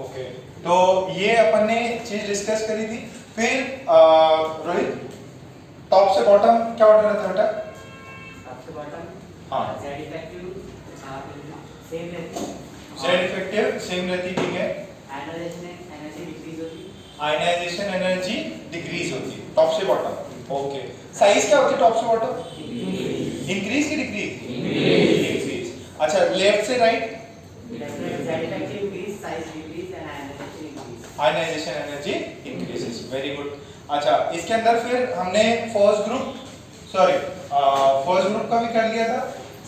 Okay, तो ये अपन ने चीज डिस्कस करी थी। फिर रोहित, टॉप से बॉटम क्या ऑर्डर रहता है बेटा? टॉप से बॉटम, हाँ, जेड इफेक्टिव सेम रहती, जेड इफेक्टिव सेम रहती, ठीक है। आयनाइजेशन एनर्जी डिक्रीज होती, आयनाइजेशन एनर्जी डिक्रीज होती है टॉप से बॉटम। ओके, साइज क्या होती है टॉप से बॉटम? इंक्रीज की डिक्रीज? इंक्रीज। अच्छा, लेफ्ट से right? Z effective increase, size decrease and ionization increase. Ionization energy increases, very good. अच्छा, इसके अंदर फिर हमने फर्स्ट ग्रुप का भी कर लिया था,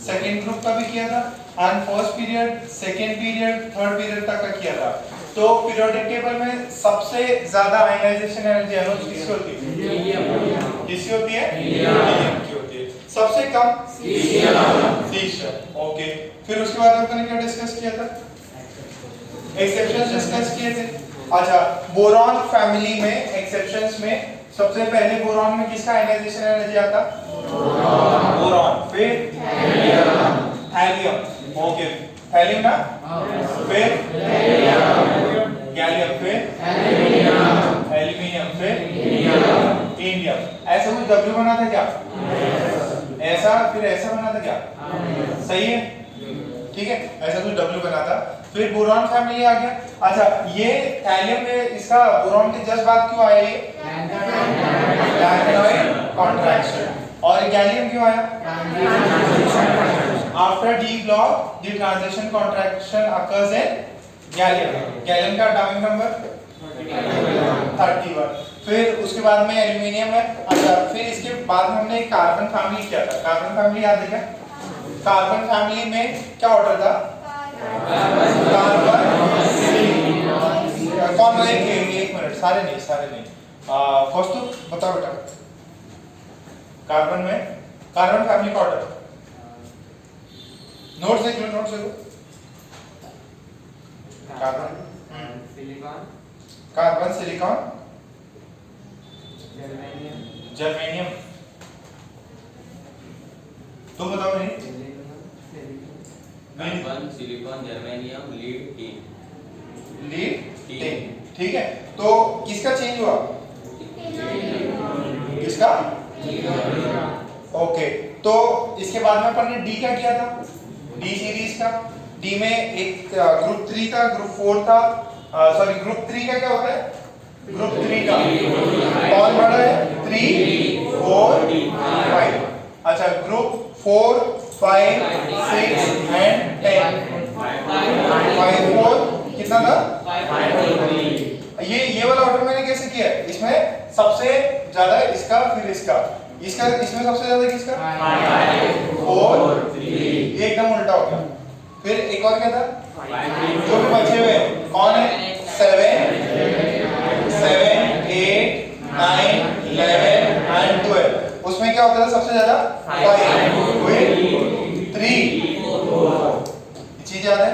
सेकंड ग्रुप का भी किया था, and first period, second period, third period तक का किया था। तो पीरियोडिक टेबल में सबसे ज्यादा आयनाइजेशन एनर्जी एनोड किसकी होती है? किसकी होती है? हीलियम की होती है। सबसे कम सीशियम। ओके, फिर उसके बाद अपन ने क्या डिस्कस किया था? एक्सेप्शंस डिस्कस किए थे। अच्छा, बोरॉन फैमिली में एक्सेप्शंस में सबसे पहले बोरॉन में किसका आयनाइजेशन एनर्जी आता? बोरॉन। फिर थैलियम। ओके, थैलियम ना, फिर गैलियम, फिर एल्यूमिनियम, फिर इंडियम। ऐसा कुछ W बना था क्या? ऐसा, फिर ऐसा बना था क्या? सही है, ठीक है, ऐसा कुछ W बना था। फिर बोरॉन फैमिली आ गया। अच्छा, ये थैलियम में इसका बोरॉन के जस्ट बाद क्यों आया ये? Lanthanoid contraction. और गैलियम क्यों आया? After D block the transition contraction occurs in gallium. Gallium का एटॉमिक नंबर 31। फिर उसके बाद में एल्यूमिनियम है। अच्छा, फिर इसके बाद में हमने कार्बन फैमिली किया था। कार्बन फैमिली याद है क्या? कार्बन फैमिली में क्या ऑर्डर था? कार्बन, कौन बोले? एक मिनट, सारे नहीं। फर्स्ट बताओ बेटा, कार्बन में कार्बन फैमिली का ऑर्डर। नोट्स देख लो। Carbon, silicon, carbon, silicon, germanium, germanium. तुम बताओ नहीं? Carbon, silicon, germanium, lead, tin. ठीक है, तो किसका चेंज हुआ? किसका? ओके, तो इसके बाद में अपन ने डी का किया था, डी सीरीज का। डी में एक ग्रुप 3 था, ग्रुप 4 था। सॉरी, ग्रुप 3 का क्या होता है? ग्रुप 3 का कौन बड़ा है? 3, 4, 5। अच्छा, ग्रुप 4, 5, 6 एंड 10। 5, 4 कितना था? ये वाला ऑर्डर मैंने कैसे किया है? इसमें सबसे ज्यादा इसका, फिर इसका, इसमें सबसे ज्यादा किसका? 4, 3। एकदम उल्टा हो गया। फिर एक और क्या था? जो भी बचे हुए कौन है? 7, 8, 9, 11 एंड 12। उसमें क्या होता था सबसे ज्यादा? 5, 3, 4। चीज याद है?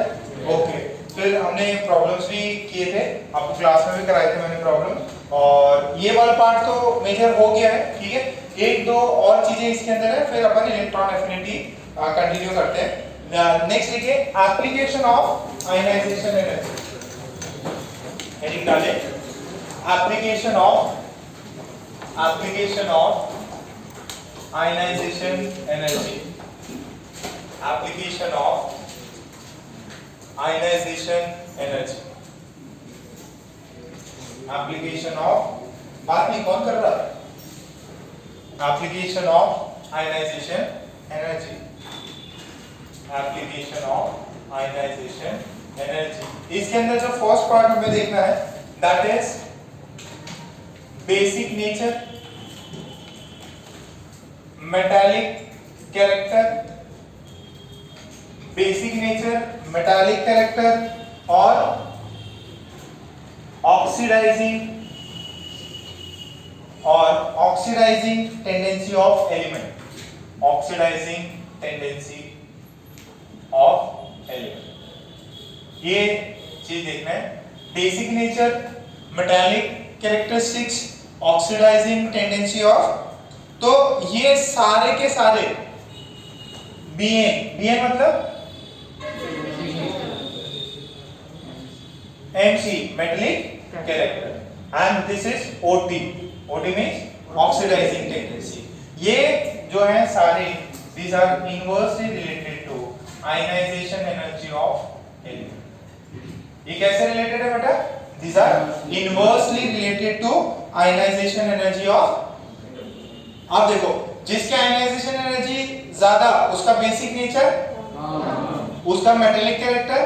ओके, फिर हमने प्रॉब्लम्स भी किए थे, आपको क्लास में भी कराए थे मैंने प्रॉब्लम। और ये वाला पार्ट तो मेजर हो गया है, ठीक है। एक दो और चीजें इसके अंदर है, फिर अपन इलेक्ट्रॉन एफिनिटी कंटिन्यू करते हैं। नेक्स्ट देखिए, application of ionisation energy. Heading डालें, application of ionisation energy. Application of ionisation energy. Application of, बात नहीं कौन कर रहा है? Application of ionisation energy. Application of ionisation energy. इसके अंदर जो फर्स्ट पार्ट हमें देखना है, that is basic nature, metallic character, basic nature, metallic character और oxidising tendency of element. Oxidising tendency of element, ये चीज देखना है। Basic nature, metallic characteristics, oxidising tendency of, तो ये सारे के सारे बीएन मतलब MC metallic character and this is OT. OT means oxidizing tendency. ये जो है सारे these are inversely related to ionization energy of helium. ये कैसे related है बेटा? These are inversely related to ionization energy of. अब देखो जिसके ionization energy ज्यादा उसका बेसिक नेचर, उसका मेटेलिक कैरेक्टर,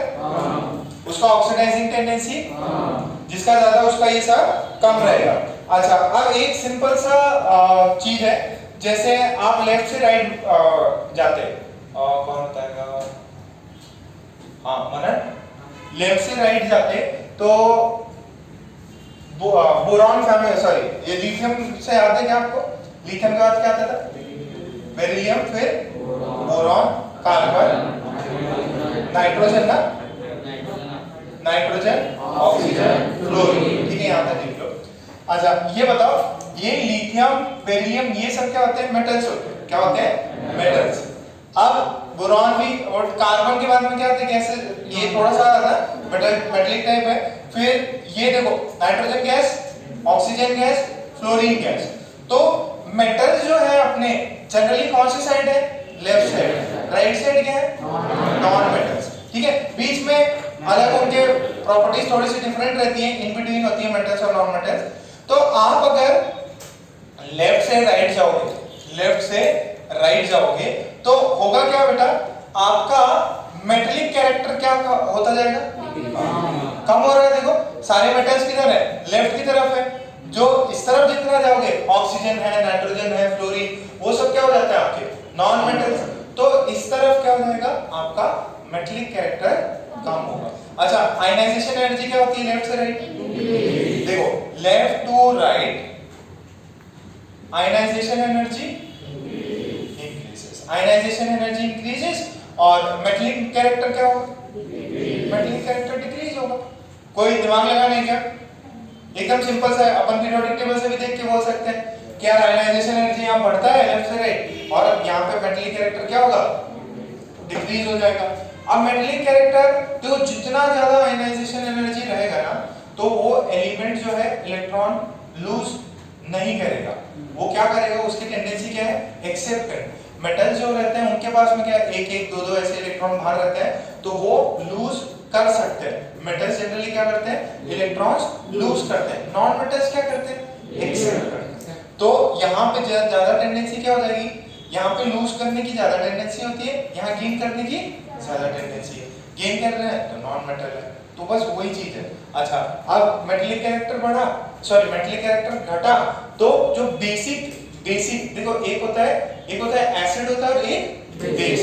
उसका ऑक्सीडाइजिंग टेंडेंसी, जिसका ज्यादा उसका ये सब कम रहेगा। अच्छा अब एक सिंपल सा चीज है, जैसे आप लेफ्ट से राइट जाते कौन बताएगा? हाँ मनन, लेफ्ट से राइट जाते तो बोरॉन फैमिली, सॉरी ये लिथियम से याद है क्या आपको? लिथियम का अर्थ क्या आता था? बेरिलियम, फिर बोरॉन, कार्बन, नाइट्रोजन ना, नाइट्रोजन, ऑक्सीजन, फ्लोरीन, ठीक है यहाँ तक लिख लो। अच्छा ये बताओ ये लिथियम, बेरिलियम ये सब क्या होते हैं? मेटल्स होते हैं। क्या होते हैं? मेटल्स। अब बोरॉन भी और कार्बन के बाद में क्या होते हैं? गैसेस। ये थोड़ा सा आता मेटेलिक टाइप है। फिर ये देखो nitrogen gas, oxygen gas, fluorine gas. तो मेटल्स जो है अपने जनरली कौन सी साइड है? Left side. राइट साइड क्या है? Non metals. ठीक है, बीच में अलग उनके प्रॉपर्टीज थोड़ी सी डिफरेंट रहती हैं, इन बिटवीन होती है मेटल्स और नॉन मेटल्स। तो आप अगर लेफ्ट से राइट जाओगे, लेफ्ट से राइट जाओगे तो होगा क्या बेटा? आपका मेटेलिक कैरेक्टर क्या होता जाएगा? कम हो रहा है। देखो सारे मेटल्स किधर है? लेफ्ट की तरफ है। जो इस तरफ जितना जाओगे ऑक्सीजन है, नाइट्रोजन है, फ्लोरीन, वो सब क्या हो जाता है आपके? Non metals. तो इस तरफ क्या हो जाएगा? आपका मेटेलिक कैरेक्टर कम होगा। अच्छा आयनाइजेशन एनर्जी क्या होती है लेफ्ट से राइट? देखो left to right ionization energy increases, ionization energy increases और मेटेलिक कैरेक्टर क्या होगा? मेटेलिक कैरेक्टर डिक्रीज होगा। कोई दिमाग लगाना है क्या? एकदम सिंपल सा है, अपन पीरियोडिक टेबल से भी देख के बोल सकते हैं कि यार आयनाइजेशन एनर्जी यहाँ बढ़ता है लेफ्ट से राइट और यहाँ पे मेटेलिक कैरेक्टर क्या होगा? डिक्रीज हो जाएगा। अब मेटेलिक कैरेक्टर देखो जितना ज्यादा आयनाइजेशन एनर्जी रहेगा ना तो वो एलिमेंट जो है इलेक्ट्रॉन लूज नहीं करेगा। वो क्या करेगा? उसकी टेंडेंसी क्या है? एक्सेप्ट करना। मेटल जो रहते हैं उनके पास में क्या एक एक दो दो ऐसे इलेक्ट्रॉन बाहर रहते हैं तो वो लूज कर सकते हैं। मेटल्स जनरली क्या करते हैं? इलेक्ट्रॉन्स लूज करते हैं। नॉन मेटल्स क्या करते हैं? एक्सेप्ट करते हैं। तो यहाँ पे ज्यादा टेंडेंसी क्या हो जाएगी? यहाँ पे लूज करने की ज्यादा टेंडेंसी होती है, यहाँ गेन करने की ज्यादा टेंडेंसी है। गेन कर रहे हैं तो नॉन मेटल है। तो बस वही चीज है। अच्छा अब मेटेलिक कैरेक्टर बढ़ा, सॉरी मेटेलिक कैरेक्टर घटा तो जो बेसिक देखो एक होता है एसिड होता है और एक बेस।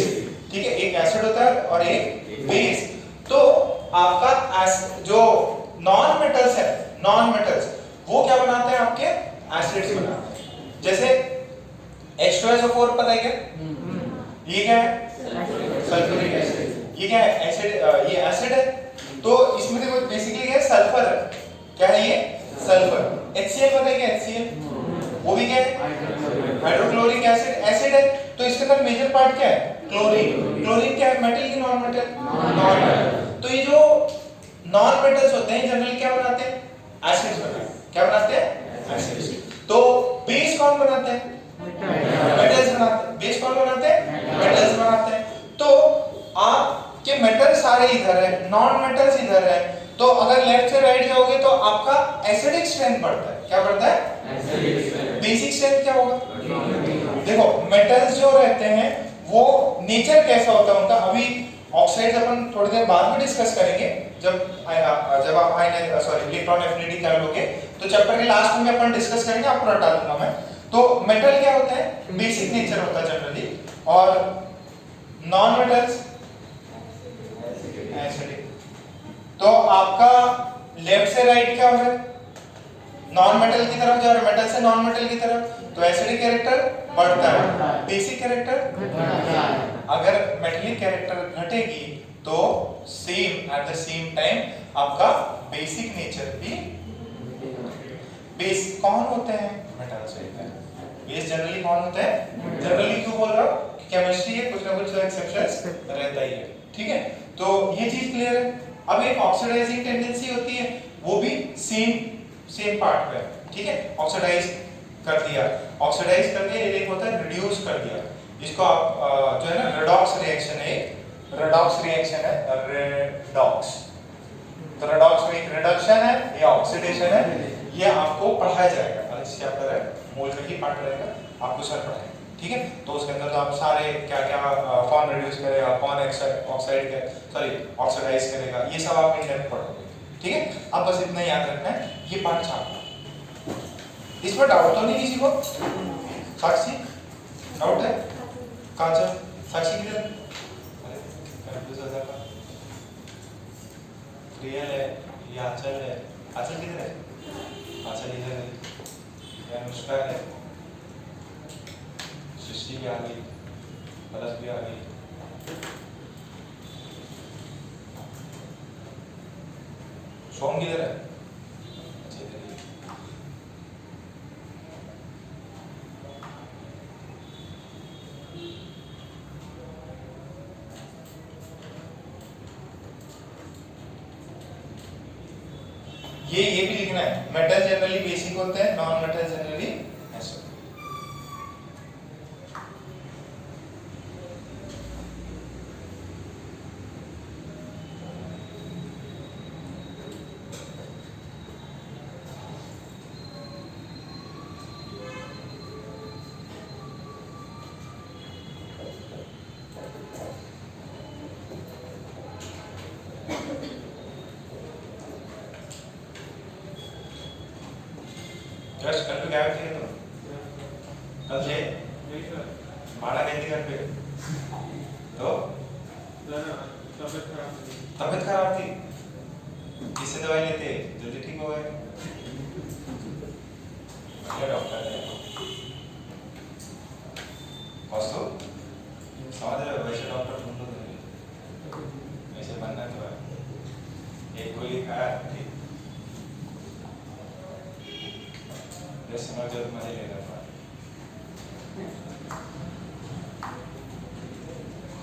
ठीक है, एक एसिड होता है और एक बेस। तो आपका जो नॉन मेटल्स है, नॉन मेटल्स वो क्या बनाते हैं? आपके एसिड्स बनाते हैं। जैसे H2SO4 पता है क्या? ये क्या है? Sulphuric acid. ये क्या है? एसिड। ये एसिड है। तो इसमें देखो बेसिकली क्या है? सल्फर है। क्या है ये? सल्फर। HCl पता है क्या? HCl वो भी क्या है? Hydrochloric acid. एसिड है तो इसके अंदर मेजर पार्ट क्या है? क्लोरीन। क्लोरीन क्या है? मेटल की नॉन मेटल? Non metal. तो ये जो नॉन मेटल्स होते हैं जनरली क्या बनाते हैं? एसिड्स बनाते हैं। क्या बनाते हैं? एसिड्स। तो बेस कौन बनाते हैं? मेटल्स बनाते हैं। बेस कौन बनाते हैं? मेटल्स बनाते हैं। तो आपके मेटल सारे इधर है, नॉन मेटल्स इधर है। तो अगर लेफ्ट से राइट जाओगे तो आपका एसिडिक स्ट्रेंथ बढ़ता है। क्या बढ़ता है? बेसिक स्ट्रेंथ क्या होगा? देखो मेटल्स जो रहते हैं वो नेचर कैसा होता है उनका, अभी ऑक्साइड्स अपन थोड़ी देर बाद में डिस्कस करेंगे जब आप इलेक्ट्रॉन एफिनिटी कर लोगे तो चैप्टर के लास्ट में अपन डिस्कस करेंगे, आपको हटा दूंगा मैं। तो मेटल क्या होता है? बेसिक नेचर होता है जनरली, और नॉन मेटल्स एसिडिक। तो आपका लेफ्ट से राइट क्या हो रहा है? नॉन मेटल की तरफ जा रहा है, मेटल से नॉन मेटल की तरफ। तो एसिडिक कैरेक्टर बढ़ता है, बेसिक कैरेक्टर घटता है। अगर मेटेलिक कैरेक्टर घटेगी तो same at the same time आपका बेसिक नेचर भी। बेस कौन होते हैं? मेटल से होते हैं। बेस जनरली कौन होते हैं? जनरली क्यों बोल रहा हूं? केमिस्ट्री है, कुछ ना कुछ एक्सेप्शंस रहता ही है। ठीक है, तो ये चीज क्लियर है। अब एक ऑक्सीडाइजिंग टेंडेंसी होती है, वो भी सेम पार्ट पे, ठीक है, ऑक्सीडाइज कर दिया, ऑक्सीडाइज करके एक होता है रिड्यूस कर दिया, इसको आप जो है ना रेडॉक्स रिएक्शन है, रेडॉक्स रिएक्शन है, रेडॉक्स। तो रेडॉक्स में एक रिडक्शन है या ऑक्सीडेशन है, ये आपको पढ़ाया जाएगा, अलग से चैप्टर है, मोल ही पार्ट रहेगा, आपको सर पढ़ाएगा, ठीक है। तो उसके अंदर तो आप सारे क्या क्या कौन रिड्यूस करेगा, कौन ऑक्साइड सॉरी ऑक्सीडाइज करेगा, ये सब आप इन डेप्थ पढ़ोगे, ठीक है। अब बस इतना याद रखना है, ये पार्ट छापना। इस पर डाउट तो नहीं किसी को? साक्षी डाउट है? काजल, साक्षी किधर है? अरे कंफ्यूज हो जाता, रियल है, ये आंचल है, आंचल किधर है? आंचल इधर है, ये अनुष्का है, सृष्टि भी आ गई, पलक भी आ गई, सोम किधर है? अच्छा इधर ही। ये भी लिखना है, मेटल जनरली बेसिक होते हैं, नॉन मेटल जनरली ऐसे। जस्ट कल पे क्या थे तुम? कल थे? माला गई थी घर पे, तो तबीयत खराब थी, किससे दवाई लेते जल्दी ठीक हो गए? क्या डॉक्टर है? वास्तु समझ रहे हो, वैसे डॉक्टर ढूंढ लो, ऐसे बनना तो है, एक गोली खाया ठीक, समझ मजे ले रहा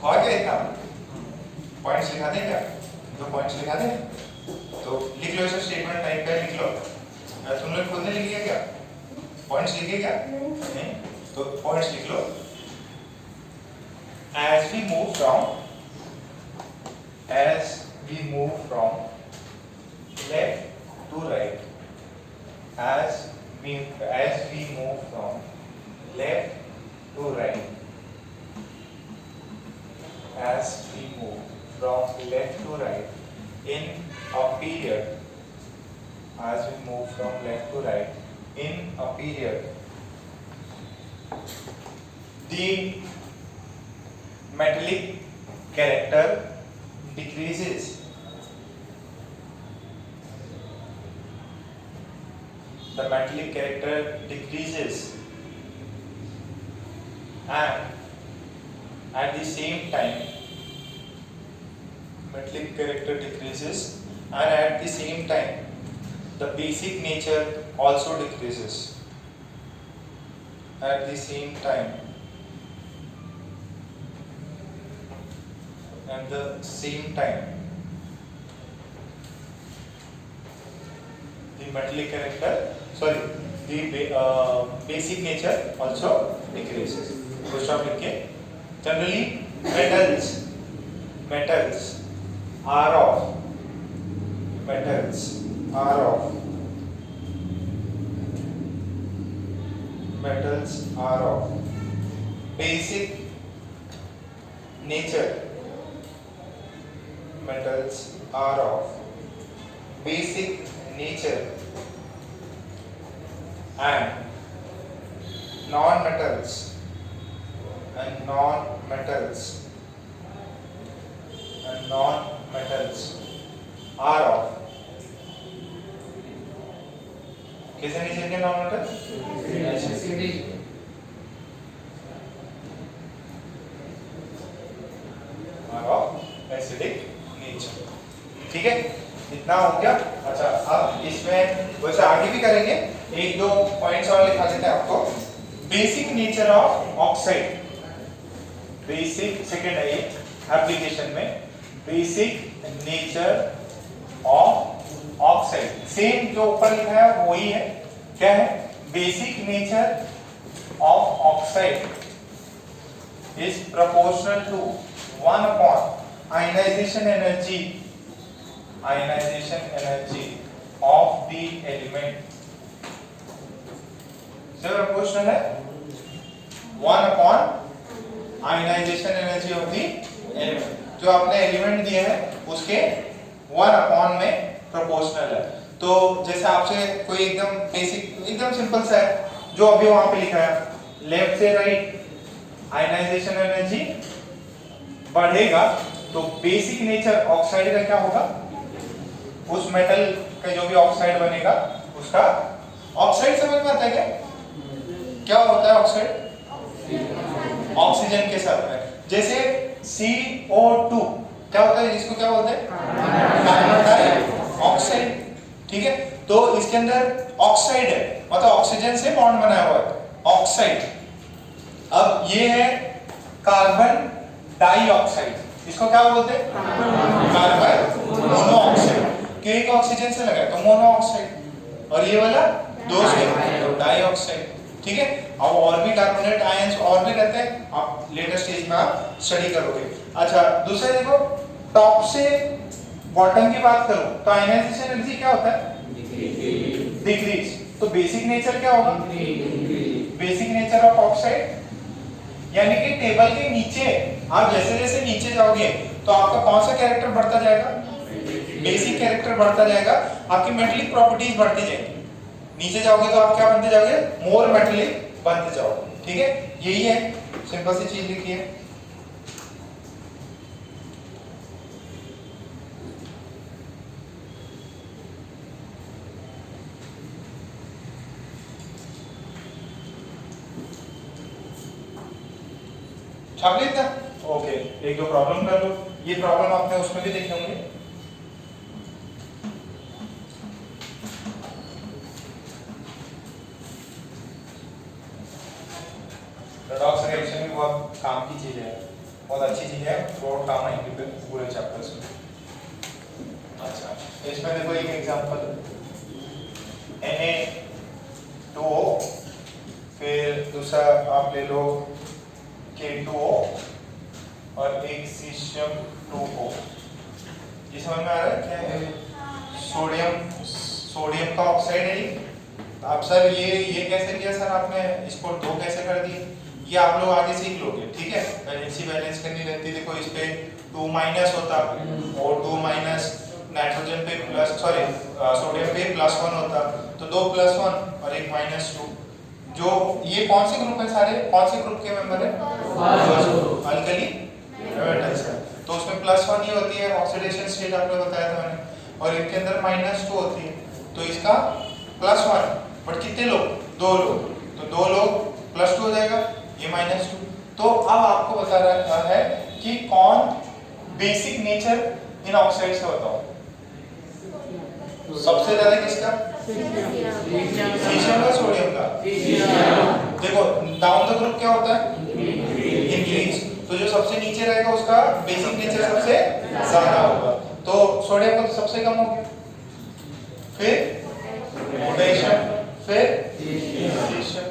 और क्या लिखा? पॉइंट्स लिखा दें क्या? तो पॉइंट्स लिखा दें, तो लिख लो, इसे स्टेटमेंट टाइप कर लिख लो। तुम लोग खुद ने लिख लिया क्या? पॉइंट्स लिखे क्या? नहीं, तो पॉइंट्स लिख लो। as we move from left to right, as we move from left to right, as we move from left to right in a period, as we move from left to right in a period, the metallic character decreases. The metallic character decreases, and at the same time, metallic character decreases, and at the same time, the basic nature also decreases. At the same time, at the same time, the metallic character, the basic nature also decreases. Full stop लिख के, generally metals are of basic nature. Metals are of basic nature, and non-metals are of किसे nature के non-metals? are of acidic nature. ठीक है, इतना हो गया। अच्छा, अब इसमें वैसे आगे भी करेंगे, एक दो पॉइंट्स और लिखा देते हैं आपको। Basic nature of oxide, basic second है ये एप्लीकेशन में, basic nature of oxide. Same जो ऊपर लिखा है वही है, क्या है, basic nature of oxide is proportional to 1 upon ionization energy of the element। so proportional है 1 upon ionization energy of the element। जो आपने एलिमेंट दिया है उसके 1 upon में प्रोपोर्शनल है। तो जैसे आपसे कोई एकदम बेसिक एकदम सिंपल सा है जो अभी वहां पे लिखा है, लेफ्ट से राइट आयनाइजेशन एनर्जी बढ़ेगा तो बेसिक नेचर ऑक्साइड का क्या होगा, उस मेटल का जो भी ऑक्साइड बनेगा उसका, ऑक्साइड समझ में आता है क्या, क्या होता है ऑक्साइड, ऑक्सीजन के साथ में। जैसे CO2 क्या होता है, जिसको क्या बोलते हैं, कार्बन डाइऑक्साइड, ठीक है। तो इसके अंदर ऑक्साइड है, मतलब ऑक्सीजन से बॉन्ड बनाया हुआ है, ऑक्साइड। अब ये है कार्बन डाइऑक्साइड, इसको क्या बोलते हैं, कार्बन मोनोऑक्साइड। क्यों, एक ऑक्सीजन से लगा है तो मोनोऑक्साइड, और ये वाला दो से डाइऑक्साइड, ठीक है। अब और भी कार्बोनेट आयंस और भी रहते हैं, आप लेटर स्टेज में आप स्टडी करोगे। अच्छा, दूसरा देखो, टॉप से बॉटम की बात करूं तो आयनाइजेशन एनर्जी क्या होता है, डिक्रीज। तो बेसिक नेचर क्या होगा, बेसिक नेचर ऑफ ऑक्साइड, यानी कि टेबल के नीचे आप जैसे जैसे नीचे जाओगे तो आपका कौन सा कैरेक्टर बढ़ता जाएगा, बेसिक कैरेक्टर बढ़ता जाएगा, आपकी मेटेलिक प्रॉपर्टीज बढ़ती जाएंगी। नीचे जाओगे तो आप क्या बनते जाओगे, मोर मेटेलिक बनते जाओगे, ठीक है। यही है, सिंपल सी चीज लिखी है। छाप लेता, ओके। एक दो प्रॉब्लम कर लो, ये प्रॉब्लम आपने उसमें भी देखे होंगे। रेडॉक्स रिएक्शन भी बहुत काम की चीज है, बहुत अच्छी चीज है, बहुत काम आएगी पूरे चैप्टर्स में। अच्छा, इसमें देखो एक एग्जांपल, Na2O, फिर दूसरा आप ले लो K2O और एक सीशियम 2O। ये समझ में आ रहा है क्या है, सोडियम का ऑक्साइड है ये। आप सर ये कैसे किया सर आपने, इसको 2 कैसे कर दिए, ये आप लोग आगे सीख लोगे, ठीक है। वैलेंसी बैलेंस करनी रहती, देखो इस पे 2 माइनस होता और 2 माइनस नाइट्रोजन पे प्लस, सॉरी सोडियम पे +1 होता, तो 2 +1 और 1 -2। जो ये कौन से ग्रुप है, सारे कौन से ग्रुप के मेंबर है, अल्कली मेटल्स है, तो उसमें +1 ही होती है, ऑक्सीडेशन स्टेट आपको बताया था मैंने, और इनके अंदर -2 होती है, तो इसका +1, बट कितने लोग, 2 लोग, तो 2 लोग +2 हो जाएगा, ये -2। तो अब आपको बता रहा है कि कौन बेसिक नेचर इन ऑक्साइड्स का बताओ, सबसे ज्यादा किसका, सीशियम का, सोडियम का। देखो डाउन द ग्रुप क्या होता है, इंक्रीज, तो जो सबसे नीचे रहेगा उसका बेसिक नेचर सबसे ज्यादा होगा, तो सोडियम का तो सबसे कम हो गया, फिर पोटेशियम, फिर सीशियम,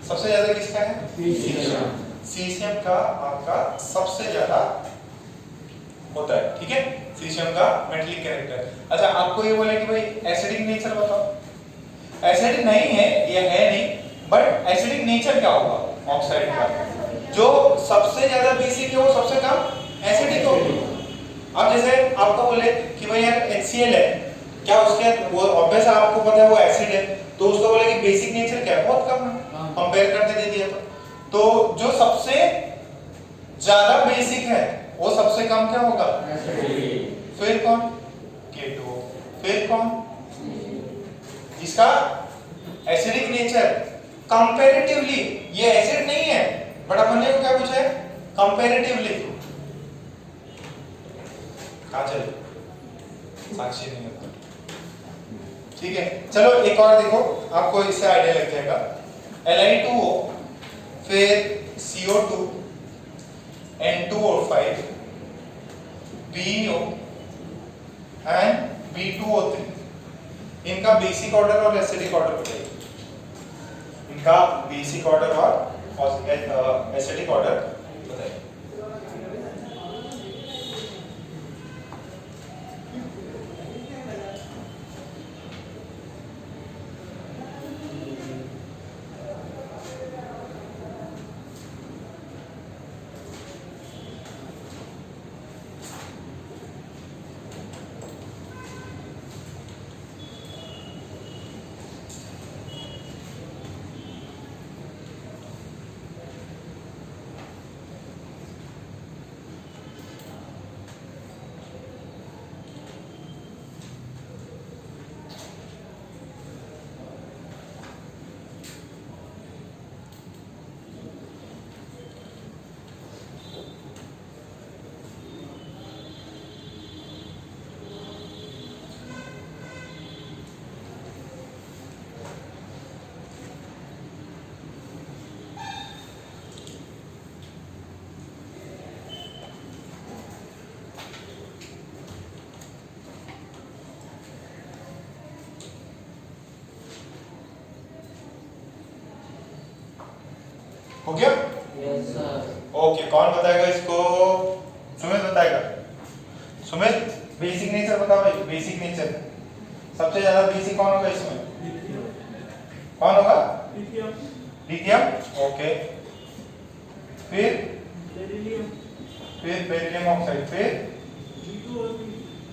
सबसे ज्यादा किसका है, सीशियम। सीशियम का आपका सबसे ज्यादा होता है, ठीक है, सीशियम का मेटलिक कैरेक्टर। अच्छा, आपको ये बोले कि भाई एसिडिक नेचर बताओ, एसिडिक नहीं है, ये है नहीं, बट एसिडिक नेचर क्या होगा ऑक्साइड का, जो सबसे ज्यादा बेसिक है वो सबसे कम एसिडिक होगी। अब जैसे आपको बोले कि भाई यार HCl है, क्या उसके वो ऑब्वियस आपको पता है वो एसिड है, तो उसको बोले कि बेसिक नेचर क्या है, बहुत कम है, कंपेयर करके दे दिया तो जो सबसे ज्यादा बेसिक है वो सबसे कम क्या होगा, फिर कौन, K2O, फिर कौन, जिसका एसिडिक नेचर कंपैरेटिवली, ये एसिड नहीं है बट अपन ने क्या पूछा है, कंपैरेटिवली, काजल, साक्षी नहीं होता, ठीक है। चलो एक और देखो, आपको इससे आइडिया लग जाएगा, Li2O, फिर CO2, N2O5, BeO and B2O3, इनका बेसिक ऑर्डर और एसिडिक ऑर्डर बताइए। इनका बेसिक ऑर्डर और एसिडिक ऑर्डर बताइए। हो गया? Yes, sir. ओके, कौन बताएगा इसको? सुमित बताएगा। सुमित, बेसिक नेचर बताओ भाई। बेसिक नेचर सबसे ज्यादा बेसिक कौन होगा इसमें? कौन होगा? लिथियम। ओके, फिर बेरिलियम ऑक्साइड, फिर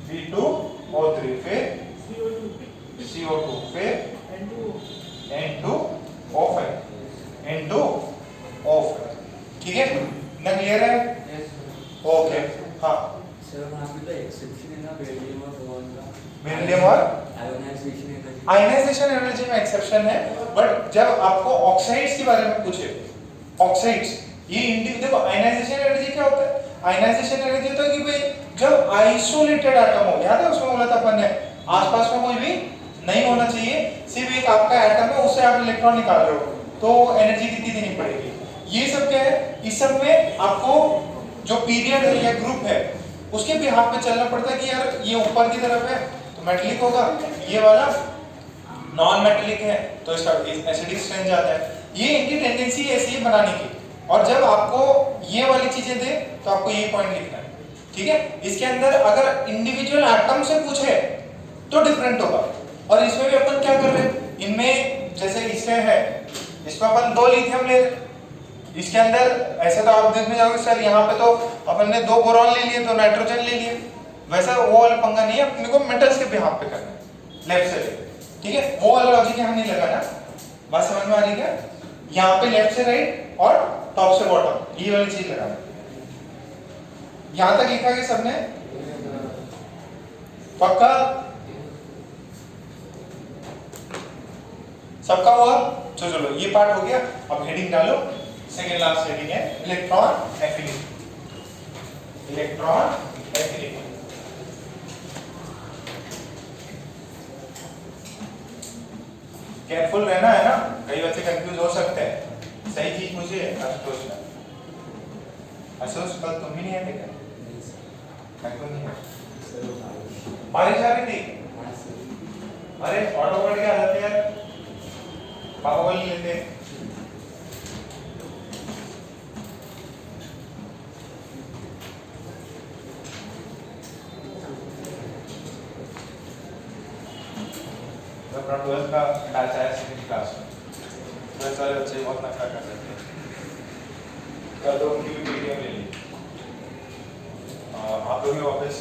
B2O3, फिर CO2, फिर N2O5, N2O5। ठीक है ना? क्लियर है? ओके, हाँ। सर वहाँ पे तो एक्सेप्शन है ना बेरिलियम और बोरॉन का। बेरिलियम और आयोनाइजेशन एनर्जी। आयनाइजेशन एनर्जी में एक्सेप्शन है, बट जब आपको ऑक्साइड्स के बारे में पूछे, ऑक्साइड्स ये देखो आयनाइजेशन एनर्जी क्या होता है? आयनाइजेशन एनर्जी होता है कि भाई जब आइसोलेटेड एटम हो, याद है उसमें बोला था अपन ने, आसपास में कोई भी नहीं होना चाहिए, सिर्फ एक आपका एटम है, उससे आप इलेक्ट्रॉन निकाल रहे हो, तो एनर्जी कितनी देनी पड़ेगी? ये सब क्या है? इस सब में आपको जो पीरियड है या ग्रुप है उसके बिहाफ पे चलना पड़ता है कि यार ये ऊपर की तरफ है तो मेटेलिक होगा, ये वाला नॉन मेटेलिक है तो इसका एसिडिक स्ट्रेंथ ज्यादा है। ये इनकी टेंडेंसी ऐसी है बनाने की, और जब आपको ये वाली चीजें दे तो आपको ये पॉइंट लिखना है। ठीक है? इसके अंदर अगर इंडिविजुअल एटम से पूछे तो डिफरेंट होगा, और इसमें भी अपन क्या कर रहे हैं, इनमें जैसे इसमें है, इसमें अपन 2 लिथियम ले रहे, इसके अंदर ऐसे तो आप देखने जाओगे सर यहाँ पे तो अपन ने 2 बोरॉन ले लिए, 2 नाइट्रोजन ले लिए, वैसा वो वाला पंगा नहीं है, अपने को मेटल्स के बिहाफ पे करना है, लेफ्ट से राइट। ठीक है? वो वाला लॉजिक यहाँ नहीं लगाना। बात समझ में आ रही क्या? यहाँ पे लेफ्ट से राइट और टॉप से बॉटम, ये वाली चीज लगाना। यहां तक लिखा गया सबने? पक्का? सबका हुआ? चलो ये पार्ट हो गया। अब हेडिंग डालो, सेकेंड लास्ट हेडिंग है electron affinity. Electron affinity careful रहना है ना, कई बच्चे कंफ्यूज हो सकते हैं। सही चीज मुझे आशुतोष ने, आशुतोष कल तुम भी नहीं है क्या? मैं तो नहीं है। बारिश आ रही थी? अरे ऑटो पकड़ के आ जाते यार, पापा बोल नहीं लेते। अपना 12th का बैच आया सेकंड क्लास में, बहुत सारे बच्चे बहुत नखरा कर रहे थे, कल तो उनकी भी वीडियो ले ली। आप लोग वापस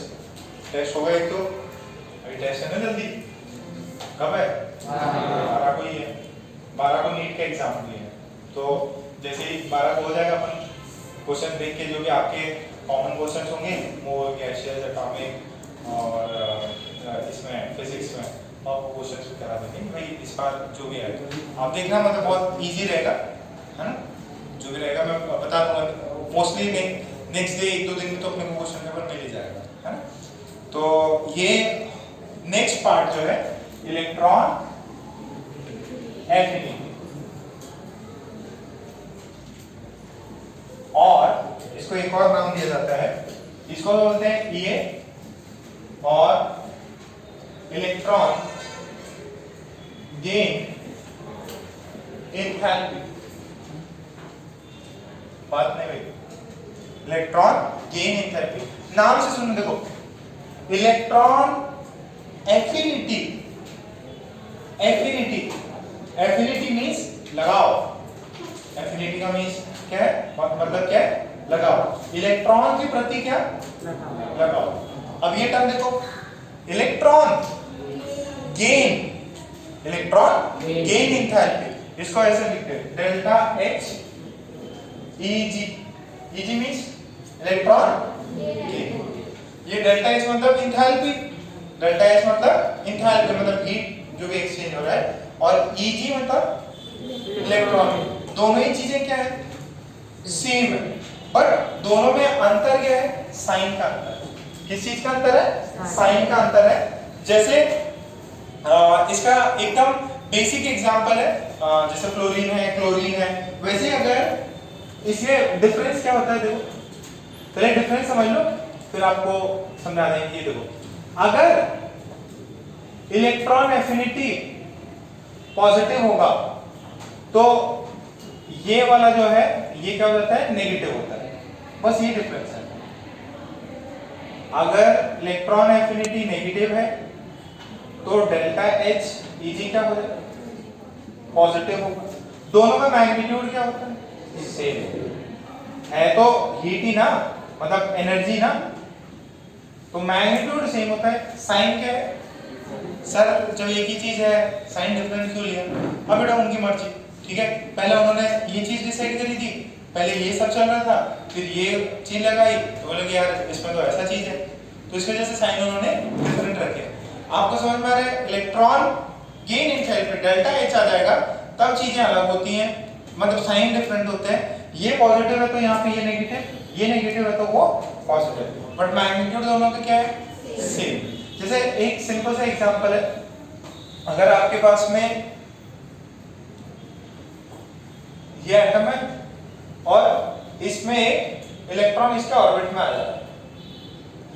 टेस्ट हो गए, एक तो अभी टेस्ट है ना जल्दी, कब है? 12 को ही है, 12 को नीट का एग्जाम हुई है, तो जैसे ही 12 को हो जाएगा अपन क्वेश्चन देख के जो भी आपके कॉमन क्वेश्चन होंगे वो गैसियस एटॉमिक और इसमें फिजिक्स में आपको क्वेश्चंस भी करा देंगे भाई इस बार जो भी आएगा आप देखना, मतलब बहुत इजी रहेगा, है ना? जो भी रहेगा मैं बता दूंगा, मोस्टली नेक्स्ट डे 1-2 दिन में तो अपने को क्वेश्चन पेपर मिल ही जाएगा, है ना? तो ये नेक्स्ट पार्ट जो है इलेक्ट्रॉन एफिनिटी, और इसको एक और नाम दिया जाता है, इसको बोलते हैं ईए और इलेक्ट्रॉन गेन एंथैल्पी, बात नहीं हुई, इलेक्ट्रॉन गेन एंथैल्पी, नाम से सुनो देखो, electron affinity, affinity, affinity means लगाव, एफिनिटी का मींस क्या है, मतलब क्या है, लगाव, इलेक्ट्रॉन के प्रति क्या, लगाव। अब ये टर्म देखो, electron gain, electron gain enthalpy, इसको ऐसे लिखते हैं delta H easy, easy means electron gain, ये डेल्टा एच मतलब एंथैल्पी, डेल्टा एच मतलब एंथैल्पी मतलब हीट जो भी एक्सचेंज हो रहा है, और ईजी मतलब इलेक्ट्रॉन, दोनों ही चीजें क्या है, सेम है, बट दोनों में अंतर क्या है, साइन का अंतर। किस चीज का अंतर है, साइन का अंतर है। जैसे इसका एकदम बेसिक एग्जांपल है, जैसे फ्लोरीन है, क्लोरीन है, वैसे अगर इसमें डिफरेंस क्या होता है, देखो पहले डिफरेंस समझ लो फिर आपको समझा देंगे। ये देखो, अगर इलेक्ट्रॉन एफिनिटी पॉजिटिव होगा तो ये वाला जो है ये क्या हो जाता है, नेगेटिव होता है, बस ये डिफरेंस है। अगर इलेक्ट्रॉन एफिनिटी नेगेटिव है तो डेल्टा एच ईजी क्या हो जाएगा, पॉजिटिव होगा। दोनों का मैग्नीट्यूड क्या होता है, सेम है, तो हीट ही ना, मतलब एनर्जी ना, तो मैग्नीट्यूड सेम होता है। साइन क्या है, सर जब एक ही चीज है साइन डिफरेंट क्यों लिया, अब बेटा उनकी मर्जी, ठीक है, पहले उन्होंने ये चीज डिसाइड करी थी, पहले ये सब चल रहा था, फिर ये चीज लगाई तो बोले कि यार इसमें तो ऐसा चीज है, तो इस वजह से साइन उन्होंने डिफरेंट रखे। आपको समझ में आ रहा है, electron gain enthalpy delta H आ जाएगा तब चीजें अलग होती हैं, मतलब साइन डिफरेंट होते हैं, ये पॉजिटिव है तो यहाँ पे ये नेगेटिव, ये नेगेटिव है तो वो पॉजिटिव, बट मैग्नीट्यूड दोनों का क्या है, सेम। जैसे एक सिंपल सा एग्जांपल है, अगर आपके पास में ये एटम है और इसमें एक इलेक्ट्रॉन इसके ऑर्बिट में आ जा रहा है,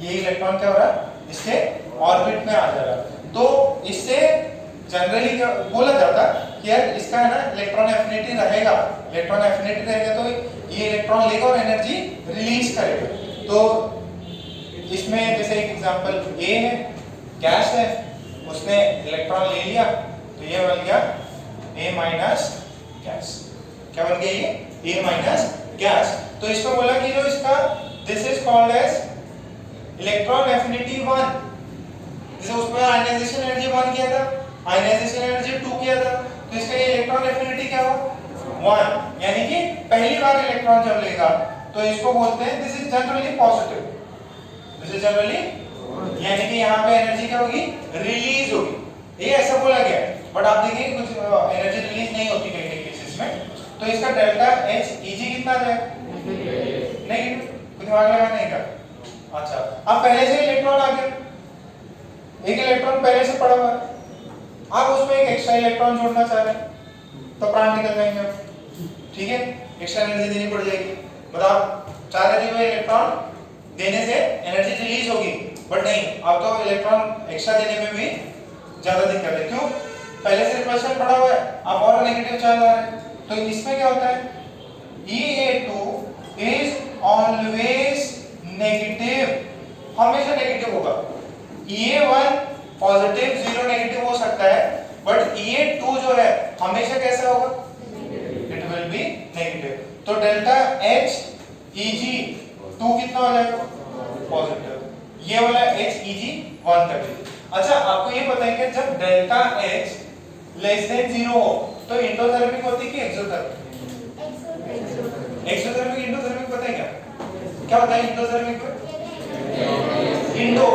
ये इलेक्ट्रॉन क्या हो रहा है, इसके ऑर्बिट में आ जा रहा है, तो इससे जनरली क्या बोला जाता है कि यार इसका है ना इलेक्ट्रॉन एफिनिटी रहेगा, इलेक्ट्रॉन एफिनिटी रहेगा तो ये इलेक्ट्रॉन लेगा और एनर्जी रिलीज करेगा। तो इसमें जैसे एक एग्जांपल ए है, गैस है, उसने इलेक्ट्रॉन ले लिया तो ये बन गया ए माइनस गैस, क्या बन गया ये, ए माइनस गैस। तो इसको बोला कि जो इसका this is called as electron affinity 1, जैसे उसमें आयनाइजेशन एनर्जी 1 किया था, आयनाइजेशन एनर्जी 2 किया था, तो इसका ये इलेक्ट्रॉन एफिनिटी क्या हुआ 1, यानी कि पहली बार इलेक्ट्रॉन जब लेगा तो इसको बोलते हैं this is generally positive, this is generally, यानी कि यहाँ पे एनर्जी क्या होगी, रिलीज होगी, ये ऐसा बोला गया है, बट आप देखिए कुछ एनर्जी रिलीज नहीं होती कई कई केसेस में, तो इसका डेल्टा एच ईजी कितना आ जाएगा, नेगेटिव, कुछ दिमाग लगाना है क्या, अच्छा अब पहले से इलेक्ट्रॉन आ गया, एक इलेक्ट्रॉन पहले से पड़ा हुआ है, आप उसमें एक एक्स्ट्रा इलेक्ट्रॉन जोड़ना चाह रहे हैं तो प्राण निकल जाएंगे आप, ठीक है, एक्स्ट्रा एनर्जी देनी पड़ जाएगी, मतलब चाह रहे थे वो इलेक्ट्रॉन देने से एनर्जी रिलीज होगी, बट नहीं, अब तो इलेक्ट्रॉन एक्स्ट्रा देने में भी ज्यादा दिक्कत है, क्यों, पहले से रिपल्शन पड़ा हुआ है, आप और नेगेटिव चार्ज आ रहे हैं, तो इसमें क्या होता है, E(A)2 इज ऑलवेज नेगेटिव, हमेशा नेगेटिव होगा, E(A)1 पॉजिटिव 0 नेगेटिव हो सकता है, बट E(A)2 जो है हमेशा कैसा होगा, इट विल बी नेगेटिव, तो डेल्टा H Eg2 कितना हो जाएगा, पॉजिटिव, ये वाला H Eg1 कर दीजिए। अच्छा आपको ये पता है कि जब डेल्टा H लेस देन 0 हो तो इंडोथर्मिक होती है कि एक्सोथर्मिक, एक्सोथर्मिक इंडोथर्मिक पता है क्या, क्या होता है इंडोथर्मिक में, इंडो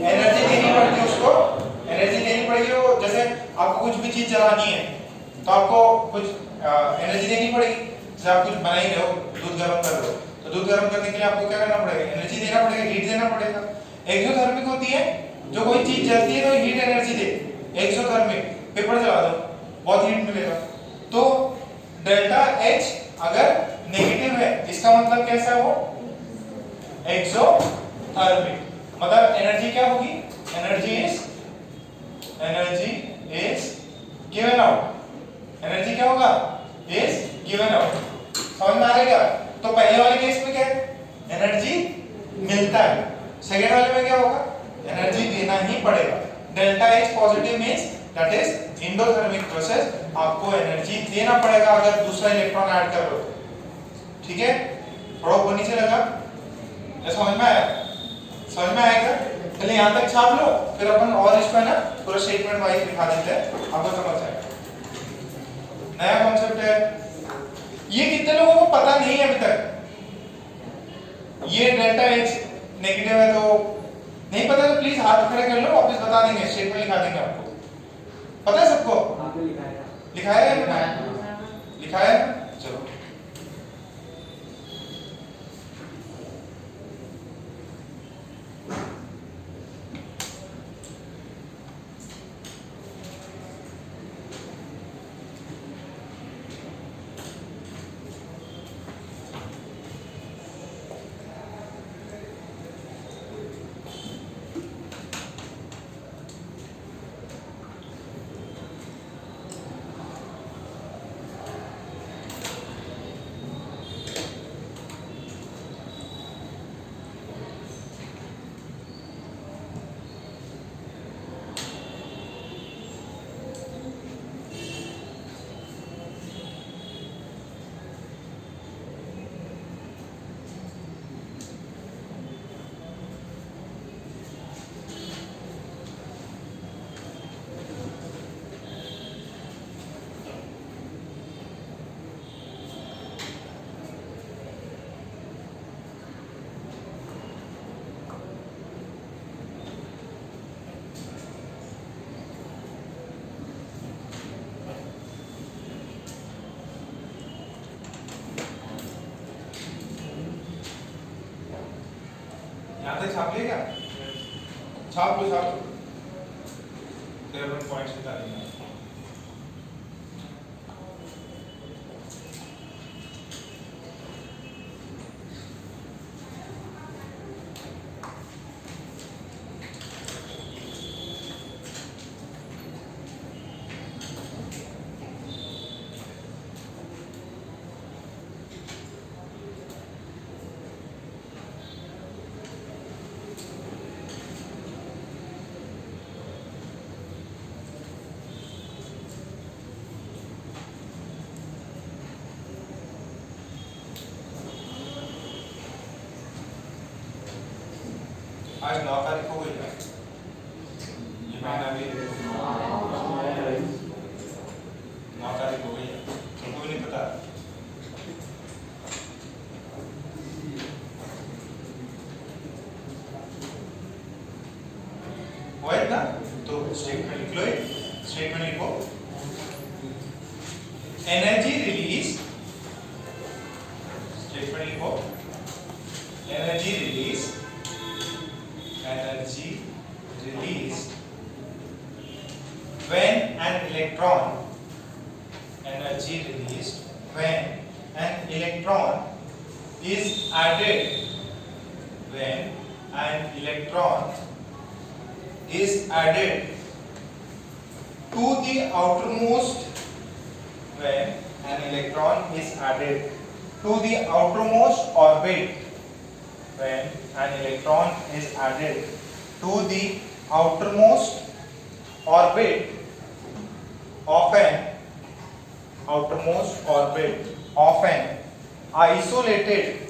एनर्जी देनी पड़ती है, उसको एनर्जी देनी पड़ेगी, वो जैसे आपको कुछ भी चीज जलानी है तो आपको कुछ एनर्जी देनी पड़ेगी, जैसे आप कुछ बना ही रहे हो, दूध गर्म कर रहे हो तो दूध गर्म करने के लिए आपको क्या करना पड़ेगा, एनर्जी देना पड़ेगा, हीट देना पड़ेगा। एक्सोथर्मिक होती है जो कोई चीज जलती है तो हीट एनर्जी दे, एक्सोथर्मिक पेपर जला दो बहुत हीट मिलेगा, तो डेल्टा H अगर नेगेटिव है इसका मतलब कैसा है, वो एक्सोथर्मिक, मतलब एनर्जी क्या होगी, energy is energy is given out. Energy क्या होगा? Is given out. समझ में आ रहा है क्या? तो पहले वाले केस में क्या है? एनर्जी मिलता है। सेकेंड वाले में क्या होगा? एनर्जी देना ही पड़ेगा। Delta H positive means that is endothermic process, आपको एनर्जी देना पड़ेगा अगर दूसरा इलेक्ट्रॉन ऐड कर रहे हो। ठीक है, थोड़ा ऊपर नीचे लगा, ये समझ में आया? समझ में आएगा? चलिए यहाँ तक छाप लो, फिर अपन और इसको है ना पूरा स्टेटमेंट वाइज दिखा देते हैं, आपको समझ आएगा। नया कॉन्सेप्ट है ये, कितने लोगों को पता नहीं है अभी तक? ये डेल्टा एच नेगेटिव है, तो नहीं पता तो प्लीज हाथ खड़े कर लो, वापस बता देंगे, स्टेटमेंट लिखा देंगे आपको। पता है सबको? आपने लिखाया लिखाया है? लिखाया है? चलो यहाँ तक छाप लिया क्या? छाप लो, छाप लो, फिर अपन पॉइंट्स बता देंगे। आज 9 तारीख हो गई है, ये महीना भी 9 तारीख हो गई है, तुमको भी नहीं पता? हुआ ना? तो स्टेटमेंट लिख लो, स्टेटमेंट लिखो, एनर्जी रिलीज, स्टेटमेंट लिखो, energy release, energy released when an electron, energy released when an electron is added, when an electron is added to the outermost, when an electron is added to the outermost orbit, when an electron is added to the outermost orbit of an isolated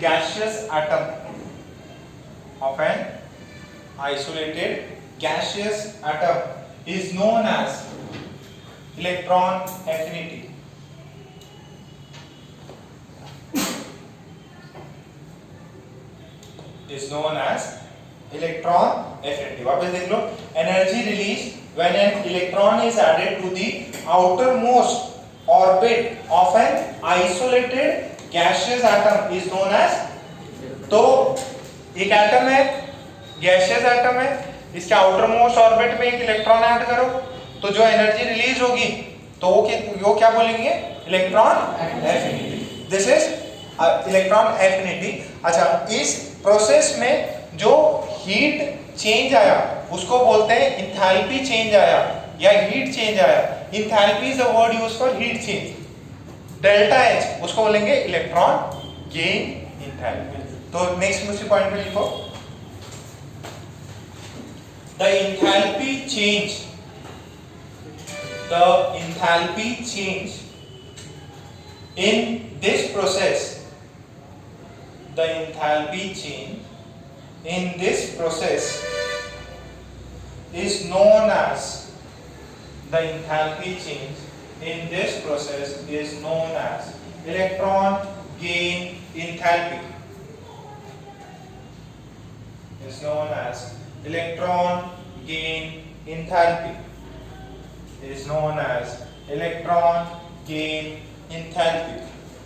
gaseous atom, is known as electron affinity. Is known as electron affinity. वापस देख लो, energy released when an electron is added to the outermost orbit of an isolated gaseous atom is known as, तो एक atom है, gaseous atom है, इसके outermost orbit में एक electron add करो, तो जो एनर्जी रिलीज होगी तो वो क्या बोलेंगे? Electron affinity. This is electron affinity. अच्छा, इस प्रोसेस में जो हीट चेंज आया उसको बोलते हैं इंथैल्पी चेंज आया या हीट चेंज आया। Enthalpy is a word used for heat change. Delta H उसको बोलेंगे इलेक्ट्रॉन गेन इंथैल्पी। तो नेक्स्ट उसी पॉइंट पे लिखो, the enthalpy change, the enthalpy change in this process, the enthalpy change in this process is known as, the enthalpy change in this process is known as electron gain enthalpy, is known as electron gain enthalpy, is known as electron gain enthalpy।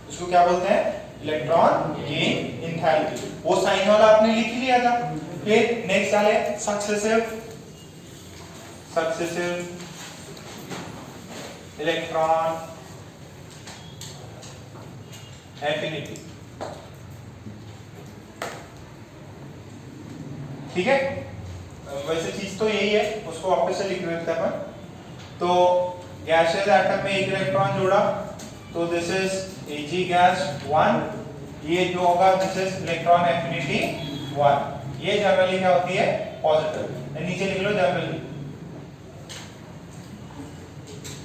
इसको क्या बोलते हैं? Electron gain enthalpy. वो sign वाला आपने लिख लिया था। फिर नेक्स्ट वाले सक्सेसिव इलेक्ट्रॉन एफिनिटी। ठीक है, वैसे चीज तो यही है, उसको वापस से लिख देते हैं अपन। तो गैसियस एटम में एक इलेक्ट्रॉन जोड़ा तो दिस इज Ag गैस 1, ये जो होगा दिस इज इलेक्ट्रॉन एफिनिटी 1। ये जनरली क्या होती है? पॉजिटिव। नीचे लिख लो जनरली,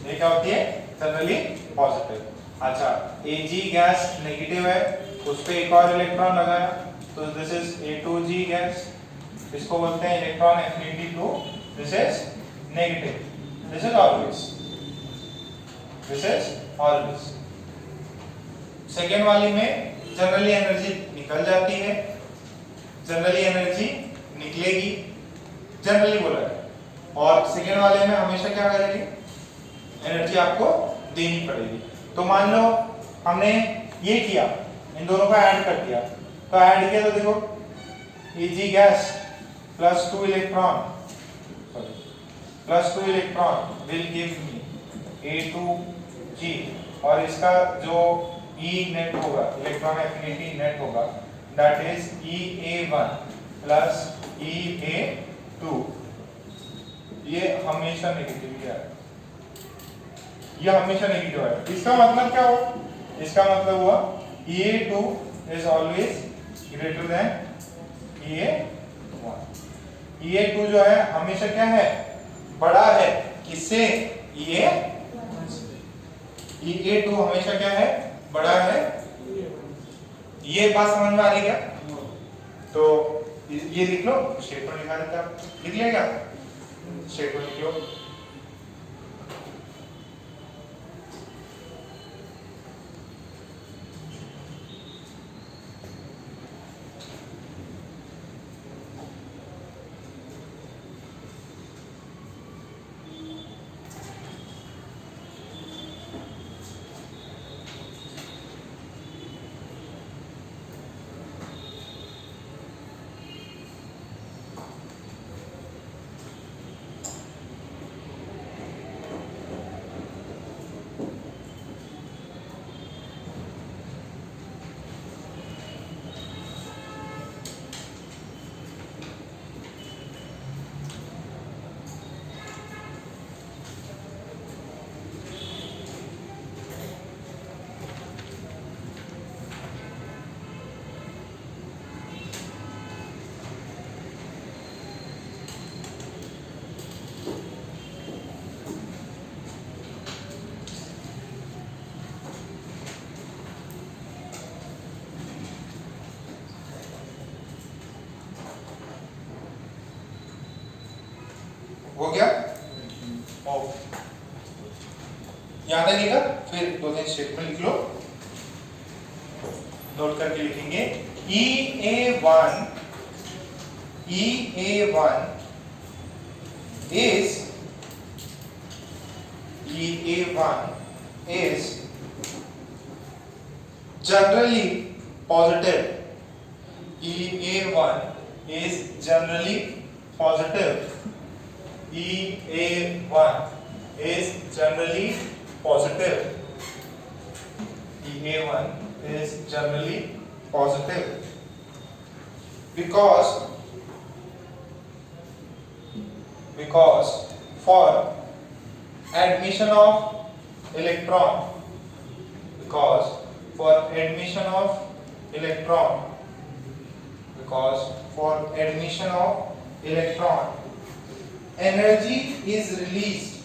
ये क्या होती है? Generally positive. अच्छा, Ag गैस नेगेटिव है, उस पे एक और इलेक्ट्रॉन लगाया तो दिस इज A2G गैस, इसको बोलते हैं electron affinity 2, this is negative. This is always. This is always. Second वाली में जनरली एनर्जी निकल जाती है, जनरली एनर्जी निकलेगी, जनरली बोला है। और सेकेंड वाले में हमेशा क्या करेगी? एनर्जी आपको देनी पड़ेगी। तो मान लो हमने ये किया, इन दोनों को ऐड कर दिया, तो ऐड किया तो देखो Ag gas plus 2 electron plus 2 electron will give me A2G, और इसका जो E नेट होगा, इलेक्ट्रॉन एफिनिटी नेट होगा, that is EA1 plus EA2। ये हमेशा नेगेटिव है, ये हमेशा नेगेटिव है। इसका मतलब क्या हुआ? इसका मतलब हुआ EA2 is always greater than EA1। EA2 जो है हमेशा क्या है? बड़ा है किससे? EA2 हमेशा क्या है? बड़ा है। ये बात समझ में आ रही क्या? तो ये लिख लो, स्टेटमेंट लिखा देता है, लिख लिया क्या? स्टेटमेंट लिख लो। हो गया? याद आएगा? फिर दो तीन स्टेटमेंट लिख लो, नोट करके लिखेंगे। EA1 is generally positive. EA1 is generally positive. EA1 is generally positive. EA1 is generally positive because because for admission of electron, because for admission of electron, because for admission of electron, energy is released.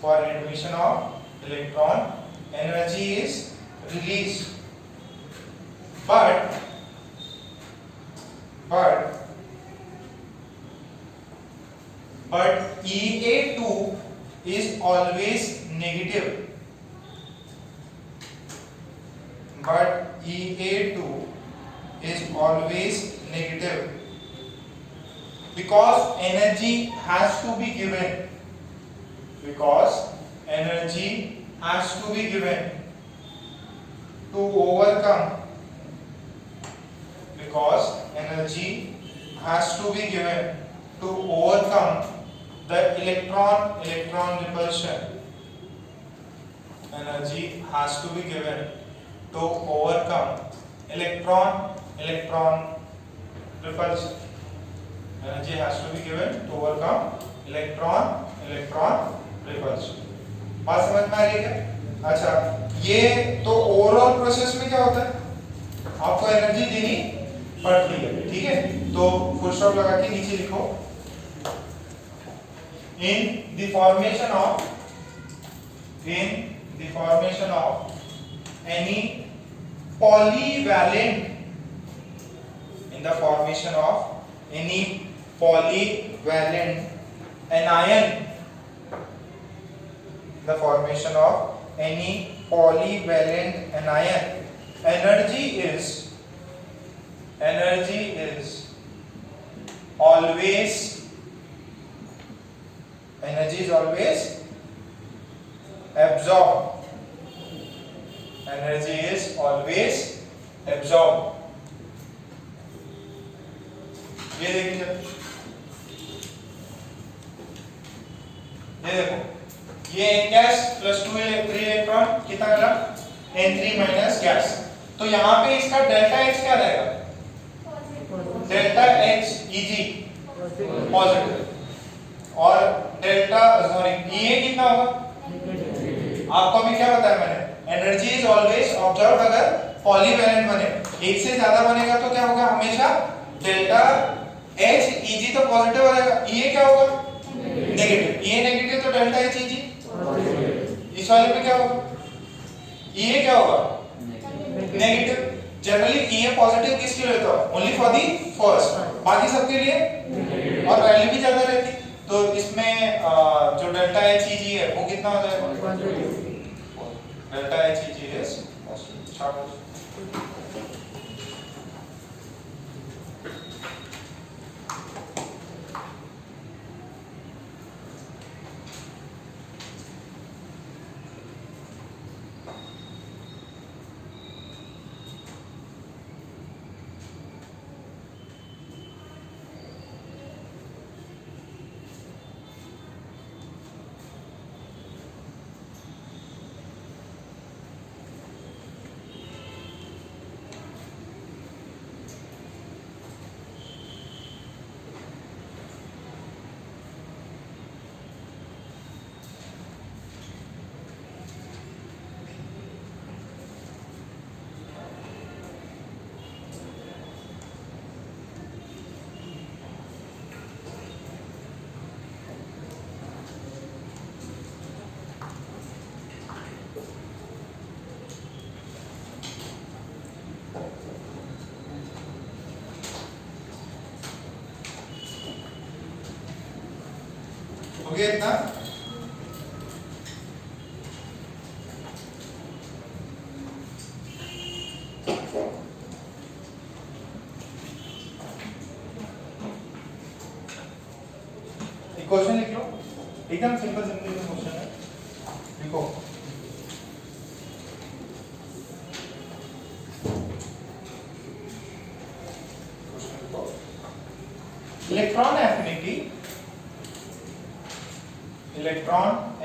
For admission of electron, energy is released. But EA2 is always negative. But EA2 is always negative because energy has to be given. Because energy has to be given to overcome. Because energy has to be given to overcome the electron repulsion. Energy has to be given to overcome electron repulsion. Energy has to be given to overcome electron repulsion. बात समझ में आ रही है? अच्छा, ये तो overall process में क्या होता है? आपको एनर्जी देनी पड़ती है, ठीक है? तो फुल स्टॉप लगा के नीचे लिखो in the formation of any polyvalent anion, energy is always absorbed. Energy is always absorbed. ये देखिए, ये देखो, ये n गैस प्लस 3 इलेक्ट्रॉन कितना मिला? N3 minus gas. तो यहाँ पे इसका डेल्टा H क्या रहेगा? डेल्टा H Eg पॉजिटिव और डेल्टा EA कितना होगा? आपको अभी क्या बताया मैंने? एनर्जी इज ऑलवेज ऑब्जर्व्ड अगर पॉलीवैलेंट बने, एक से ज्यादा बनेगा तो क्या होगा? हमेशा डेल्टा H Eg तो पॉजिटिव रहेगा, EA क्या होगा? नेगेटिव. EA नेगेटिव तो डेल्टा H Eg इस वाले पे क्या होगा? EA क्या होगा? नेगेटिव. जनरली EA पॉजिटिव किसके लिए होता है? ओनली फॉर दी फर्स्ट, बाकी सबके लिए और वैल्यू भी ज्यादा रहती. तो इसमें जो डेल्टा H Eg है वो कितना हो जाएगा? Delta H Eg is positive. हो गया इतना? क्वेश्चन लिख लो, एकदम सिंपल क्वेश्चन है. लिखो electron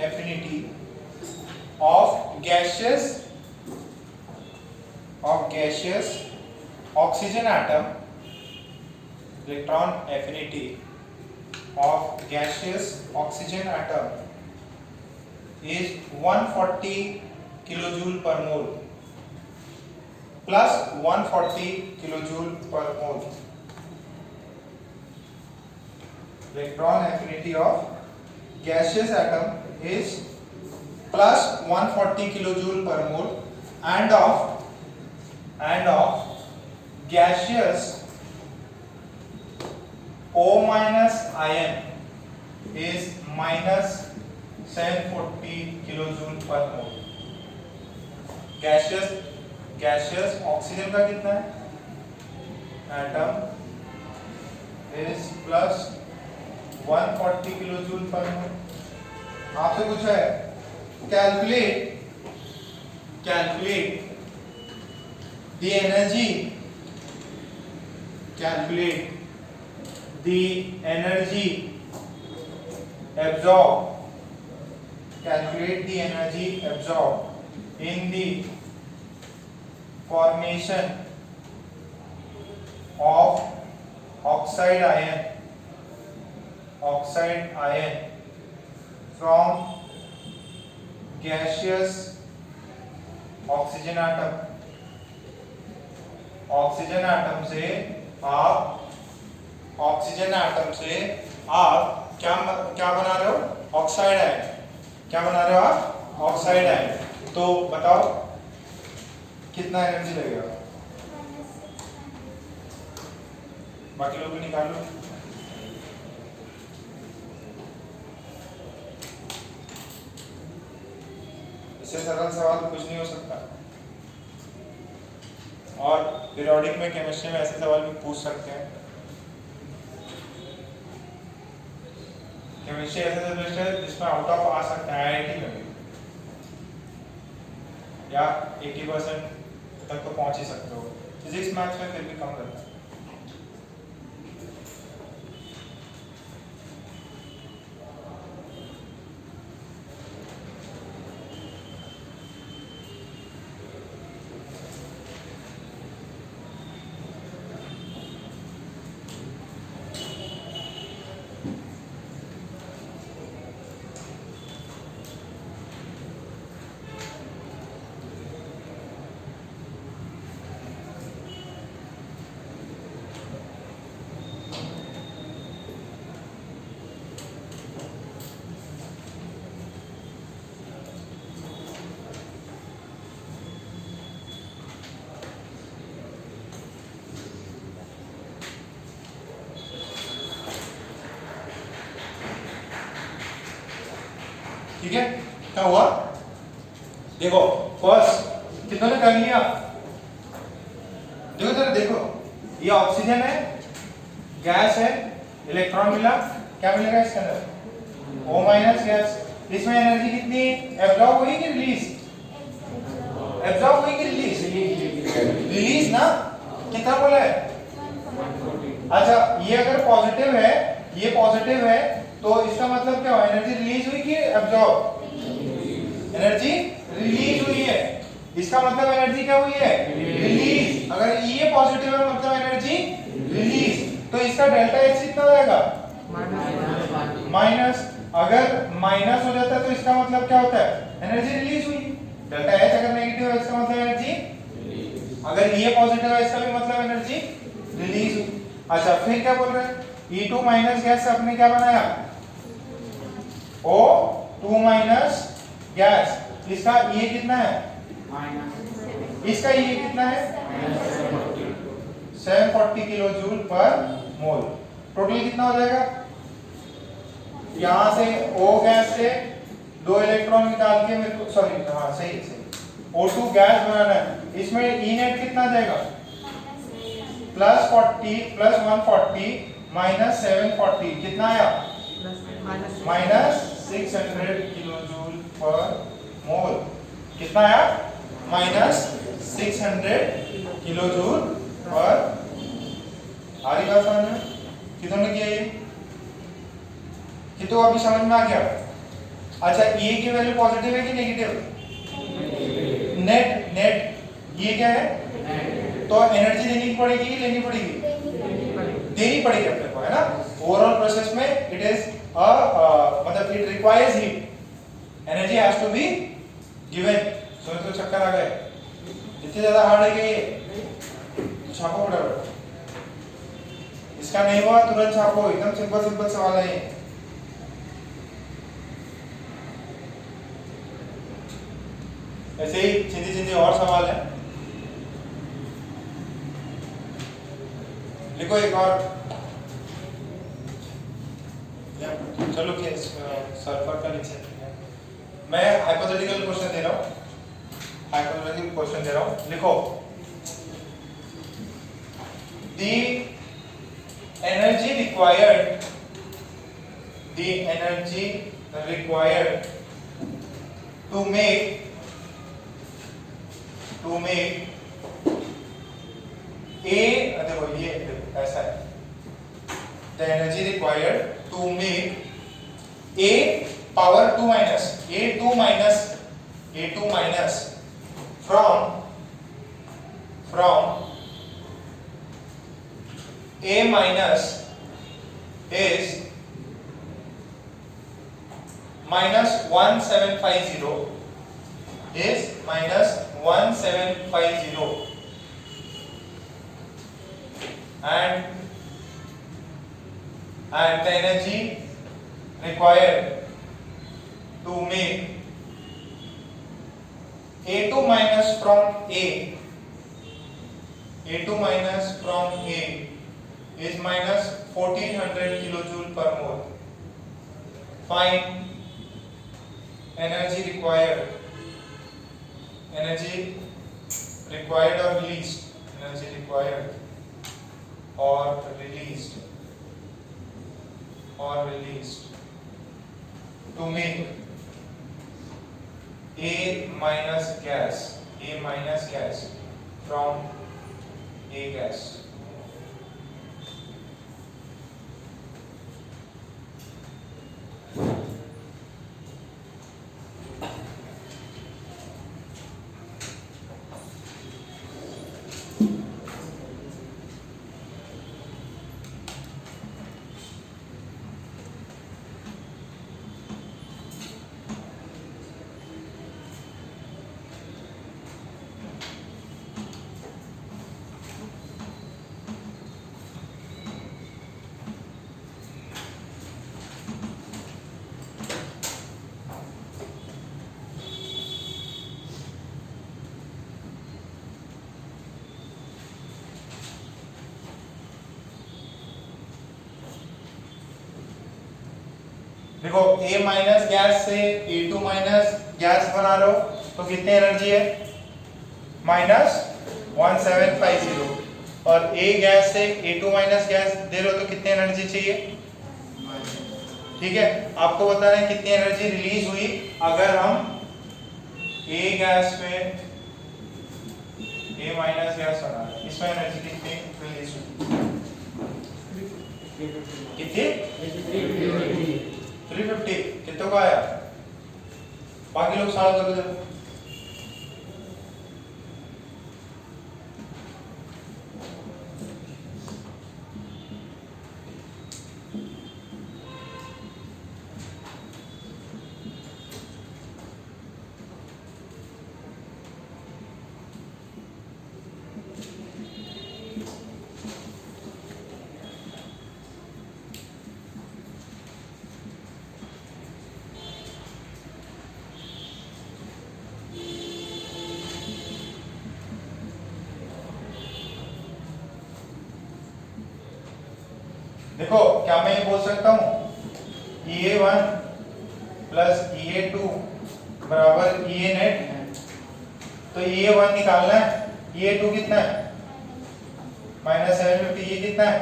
affinity of gaseous oxygen atom, electron affinity of gaseous oxygen atom is 140 kilojoule per mole plus 140 kilojoule per mole. Electron affinity of gaseous atom is plus 140 kilojoule per mole and of gaseous O minus ion is minus 740 kilojoule per mole. Gaseous oxygen का कितना है? Atom is plus 140 kilojoule पर मोल. आपसे पूछा है calculate the energy absorbed in the formation of oxide ion from gaseous oxygen atom. Oxygen atom से आप क्या बना रहे हो? Oxide ion. क्या बना रहे हो आप? Oxide ion. तो बताओ कितना एनर्जी लगेगा? बाकी लोग भी निकाल लो. इससे सरल सवाल कुछ नहीं हो सकता. और पीरियोडिक में केमिस्ट्री में ऐसे सवाल भी पूछ सकते हैं. केमिस्ट्री ऐसे सब्जेक्ट है जिसमें आउट ऑफ आ सकता है आईआईटी में भी, या 80% तक तो पहुंच ही सकते हो. फिजिक्स मैथ्स में फिर भी कम रहता है. ठीक है, क्या हुआ? देखो फर्स्ट कितनों ने कर लिया? देखो जरा देखो, ये ऑक्सीजन है, गैस है, इलेक्ट्रॉन मिला, क्या मिलेगा इसके अंदर? O minus gas. इसमें एनर्जी कितनी एब्जॉर्ब हुई कि रिलीज? एब्जॉर्ब हुई कि रिलीज? रिलीज ना. कितना बोला है? अच्छा, ये अगर पॉजिटिव है, ये पॉजिटिव है, तो इसका मतलब क्या हुआ? एनर्जी रिलीज हुई कि एब्जॉर्ब? एनर्जी रिलीज हुई है. इसका मतलब एनर्जी क्या हुई है? रिलीज. अगर ये पॉजिटिव है मतलब एनर्जी रिलीज. तो इसका डेल्टा एच कितना हो जाएगा? माइनस. अगर माइनस हो जाता है तो इसका मतलब क्या होता है? एनर्जी रिलीज हुई. डेल्टा एच अगर नेगेटिव है इसका मतलब एनर्जी, अगर ये पॉजिटिव है इसका भी मतलब एनर्जी रिलीज हुई. अच्छा, फिर क्या बोल रहे हैं? E2 माइनस गैस से आपने क्या बनाया? O2 minus gas. इसका ये कितना है? इसका ये कितना है? 740 किलोजूल पर मोल. टोटल कितना हो जाएगा? यहां से O गैस से 2 इलेक्ट्रॉन निकाल के मेरे को, सॉरी हाँ सही O2 गैस बनाना है. इसमें E नेट कितना जाएगा? प्लस 40 प्लस 140 माइनस 740 कितना आया? माइनस 600 किलोजूल पर मोल. कितना आया? माइनस 600 किलोजूल पर. आ रही बात समझ में? कितनों ने किया ये? कितो अभी समझ में आ गया? अच्छा, ये की वैल्यू पॉजिटिव है कि नेगेटिव? नेट ये क्या है? तो एनर्जी देनी पड़ेगी कि लेनी पड़ेगी? देनी पड़ेगी अपने को, है ना. ओवरऑल प्रोसेस में इट इज मतलब it requires heat, energy has to be given. So तो चक्कर आ गए, इतने ज्यादा हार्ड है कि ये तो छापो फटाफट, इसका नहीं हुआ तुरंत छापो, एकदम सिंपल सिंपल सवाल है ये। ऐसे ही चिंदी चिंदी और सवाल है, लिखो एक और। चलो सल्फर का नीचे मैं हाइपोथेटिकल क्वेश्चन दे रहा हूँ, हाइपोथेटिकल क्वेश्चन दे रहा हूँ, लिखो the energy required to make a, देखो ये ऐसा है, the energy required to make a power 2 minus a2 minus from a minus is minus 1750 is minus 1750 and the energy required to make a2 minus from a is minus 1400 kilojoule per mole. Find energy required or released to make a minus gas from a gas. देखो A minus gas से A2 minus gas बना लो तो कितनी energy है, minus 1750, और A gas से A2 minus gas दे लो तो कितनी एनर्जी चाहिए, ठीक है। आपको बताना है कितनी एनर्जी रिलीज हुई अगर हम A गैस में A माइनस गैस बना रहे, इसमें एनर्जी कितनी रिलीज हुई, कितनी 350, कितने को आया, बाकी लोग सॉल्व कर दो। देखो क्या मैं ये बोल सकता हूँ EA1 प्लस EA2 बराबर EA नेट, तो EA1 निकालना है, EA2 कितना है माइनस 750, ये कितना है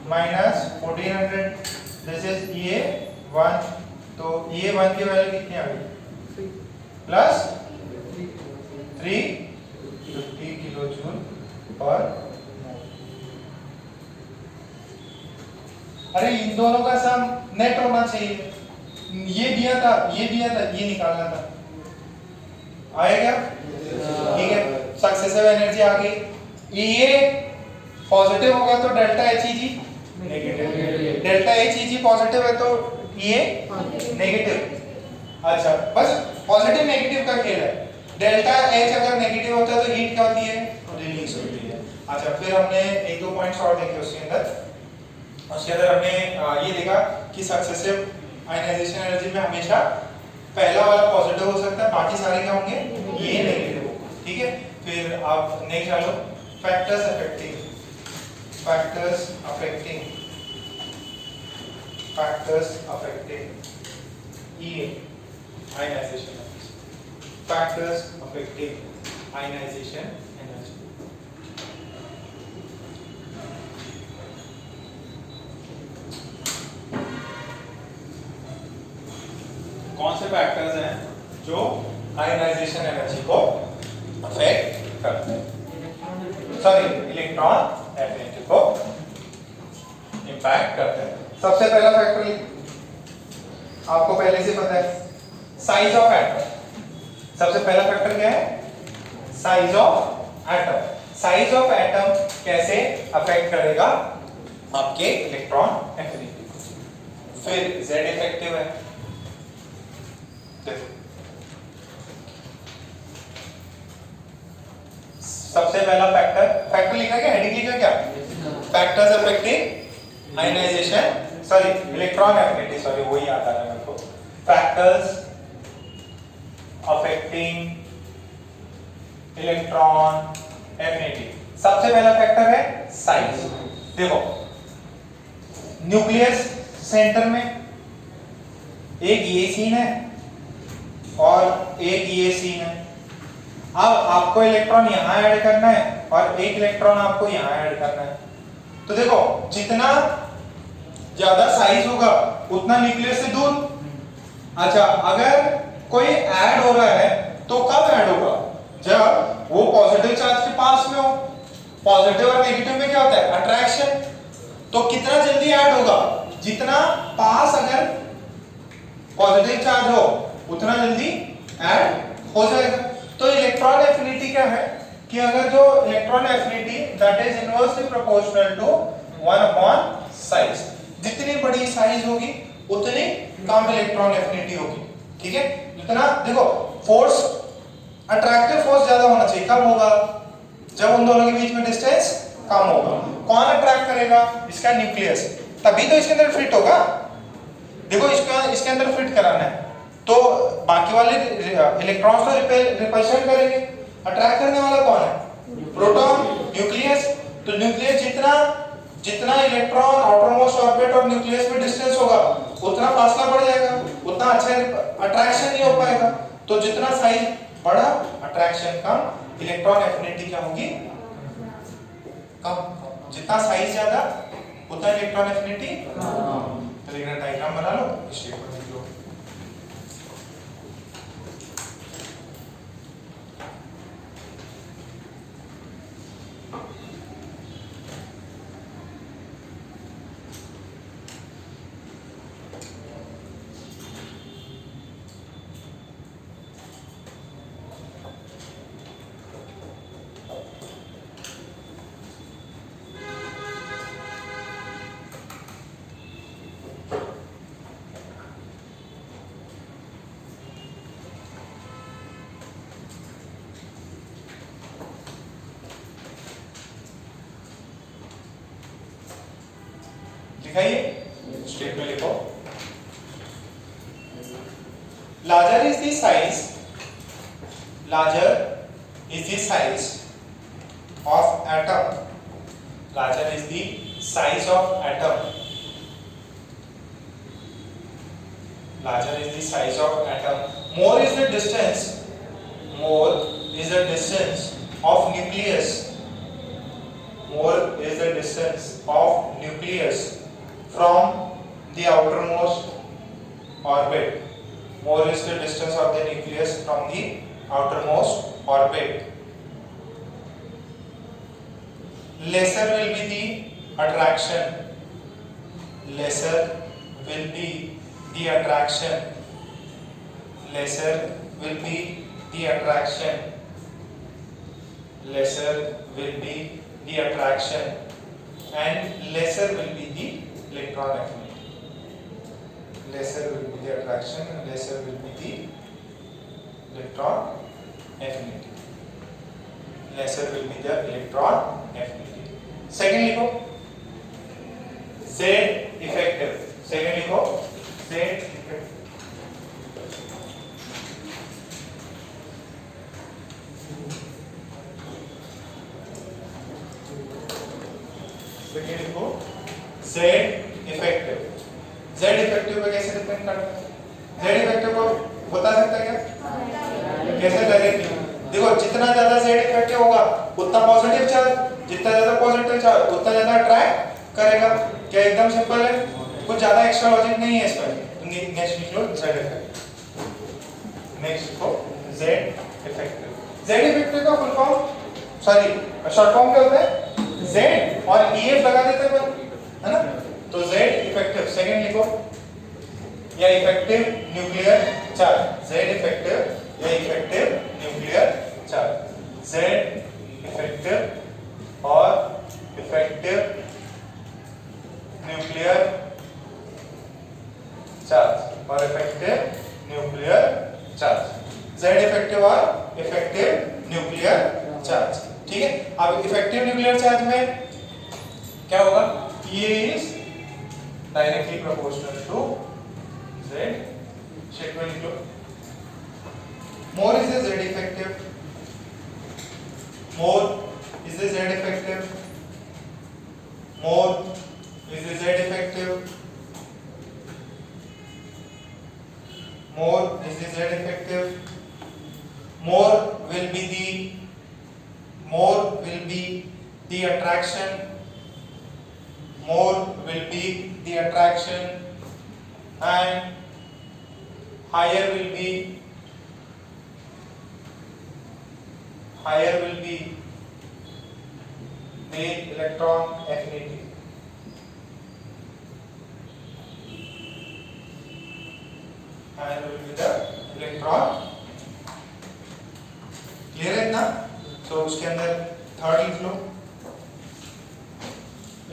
माइनस 1400, दिस इज EA1, तो EA1 की वैल्यू कितनी आ गई प्लस 350 किलो जूल पर। अरे इन दोनों का सम नेट होना चाहिए, ये दिया था ये निकालना था, आएगा ठीक है। सक्सेसिव एनर्जी आ गई, ये पॉजिटिव होगा तो delta H G negative. Delta H E G positive है तो ये नेगेटिव। अच्छा, बस पॉजिटिव नेगेटिव का खेल है। डेल्टा एच अगर नेगेटिव होता है तो हीट क्या होती है? रिलीज होती है। अच्छा, फिर हमने एक दो पॉइंट्स और देखे उसके अंदर हमने ये देखा कि सक्सेसिव आयनाइजेशन एनर्जी में हमेशा पहला वाला पॉजिटिव हो सकता है, बाकी सारे क्या होंगे? ये नेगेटिव होगा। ठीक है, फिर आप नेक्स्ट डालो फैक्टर्स अफेक्टिंग ये ionization energy. Factors affecting ionization energy. कौन से फैक्टर्स हैं जो आयनाइजेशन एनर्जी को अफेक्ट करते हैं? सॉरी, इलेक्ट्रॉन एफिनिटी को इंपैक्ट करते हैं। सबसे पहला फैक्टर आपको पहले से पता है, साइज ऑफ एटम। सबसे पहला फैक्टर क्या है? Size of atom. Size of atom कैसे अफेक्ट करेगा आपके इलेक्ट्रॉन एफिनिटी को? फिर Z इफेक्टिव है। देखो, सबसे पहला फैक्टर लिखा क्या? हेडिंग लिखा क्या? Factors affecting ionization, sorry electron affinity, sorry वही आता है मेरे को। Factors affecting electron affinity. सबसे पहला फैक्टर है साइज। देखो, न्यूक्लियस सेंटर में एक ये सीन है और एक ये सीन है। अब आपको इलेक्ट्रॉन यहां ऐड करना है और एक इलेक्ट्रॉन आपको यहां ऐड करना है। तो देखो, जितना ज्यादा साइज होगा उतना न्यूक्लियस से दूर। अच्छा, अगर कोई ऐड हो रहा है तो कब ऐड होगा? जब वो पॉजिटिव चार्ज के पास में हो। पॉजिटिव और नेगेटिव में क्या होता है? अट्रैक्शन। तो कितना जल्दी ऐड होगा? जितना पास अगर पॉजिटिव चार्ज हो उतना जल्दी ऐड हो जाएगा। तो इलेक्ट्रॉन एफिनिटी क्या है कि अगर जो electron affinity that is inversely proportional to 1 upon size. जितनी बड़ी साइज होगी उतनी कम इलेक्ट्रॉन एफिनिटी होगी। ठीक है, जितना देखो फोर्स, अट्रैक्टिव फोर्स ज्यादा होना चाहिए। कब होगा? जब उन दोनों के बीच में डिस्टेंस कम होगा। कौन अट्रैक्ट करेगा? इसका न्यूक्लियस। तभी तो इसके अंदर फिट होगा। देखो, इसके अंदर फिट कराना है तो बाकी वाले इलेक्ट्रॉन्स तो रिपल्शन करेंगे। अट्रैक्ट करने वाला कौन है? Proton, nucleus. तो न्यूक्लियस जितना इलेक्ट्रॉन आउटर मोस्ट ऑर्बिट और न्यूक्लियस में डिस्टेंस होगा उतना फासला बढ़ जाएगा, उतना अच्छा अट्रैक्शन नहीं हो पाएगा। तो जितना साइज बड़ा, अट्रैक्शन कम, इलेक्ट्रॉन एफिनिटी क्या होगी? कम। जितना साइज ज्यादा उतना इलेक्ट्रॉन एफिनिटी कम। तो एक डायग्राम बना लो, इस शेप में लिख लो। दिखाइए, स्टेप में लिखो। Larger is the size of atom. Larger is the size of atom. Larger is the size of atom. More is the distance. More is the distance of nucleus. More is the distance of nucleus from the outermost orbit. More is the distance of the nucleus from the outermost orbit. Lesser will be the attraction. Lesser will be the attraction. Lesser will be the attraction. Lesser will be the attraction. And lesser will be the electron affinity. Lesser will be the attraction, lesser will be the electron affinity. Lesser will be the electron affinity. Second लिखो Z effective. Second लिखो Z effective. Second लिखो Z effective. Z effective पे कैसे depend करता है? Z effective को बता सकता है क्या? कैसे डायरेक्टली? देखो जितना ज्यादा Z effective होगा उतना पॉजिटिव चार्ज, जितना ज्यादा पॉजिटिव चार्ज उतना ज्यादा अट्रैक्ट करेगा। क्या एकदम सिंपल है? कुछ ज्यादा एक्स्ट्रा लॉजिक नहीं है इसमें। नेक्स्ट लिख लो Z effective. नेक्स्ट लिखो Z effective. Z effective का full form sorry short form क्या होता है? Z और EF लगा देते हैं है ना? तो Z effective. सेकंड लिखो या effective nuclear charge. Z effective या effective nuclear charge. Z effective और इफेक्टिव न्यूक्लियर चार्ज और effective nuclear charge. Z effective और इफेक्टिव न्यूक्लियर चार्ज. ठीक है. अब इफेक्टिव न्यूक्लियर चार्ज में क्या होगा? ये is directly proportional to Z. Statement लिख लो. More is the Z effective. More is the Z effective. More is the Z effective. More is the Z effective. More will be the attraction. More will be the attraction, and higher will be the electron affinity. Higher will be the electron. Clear है ना? तो उसके अंदर third लिख लो.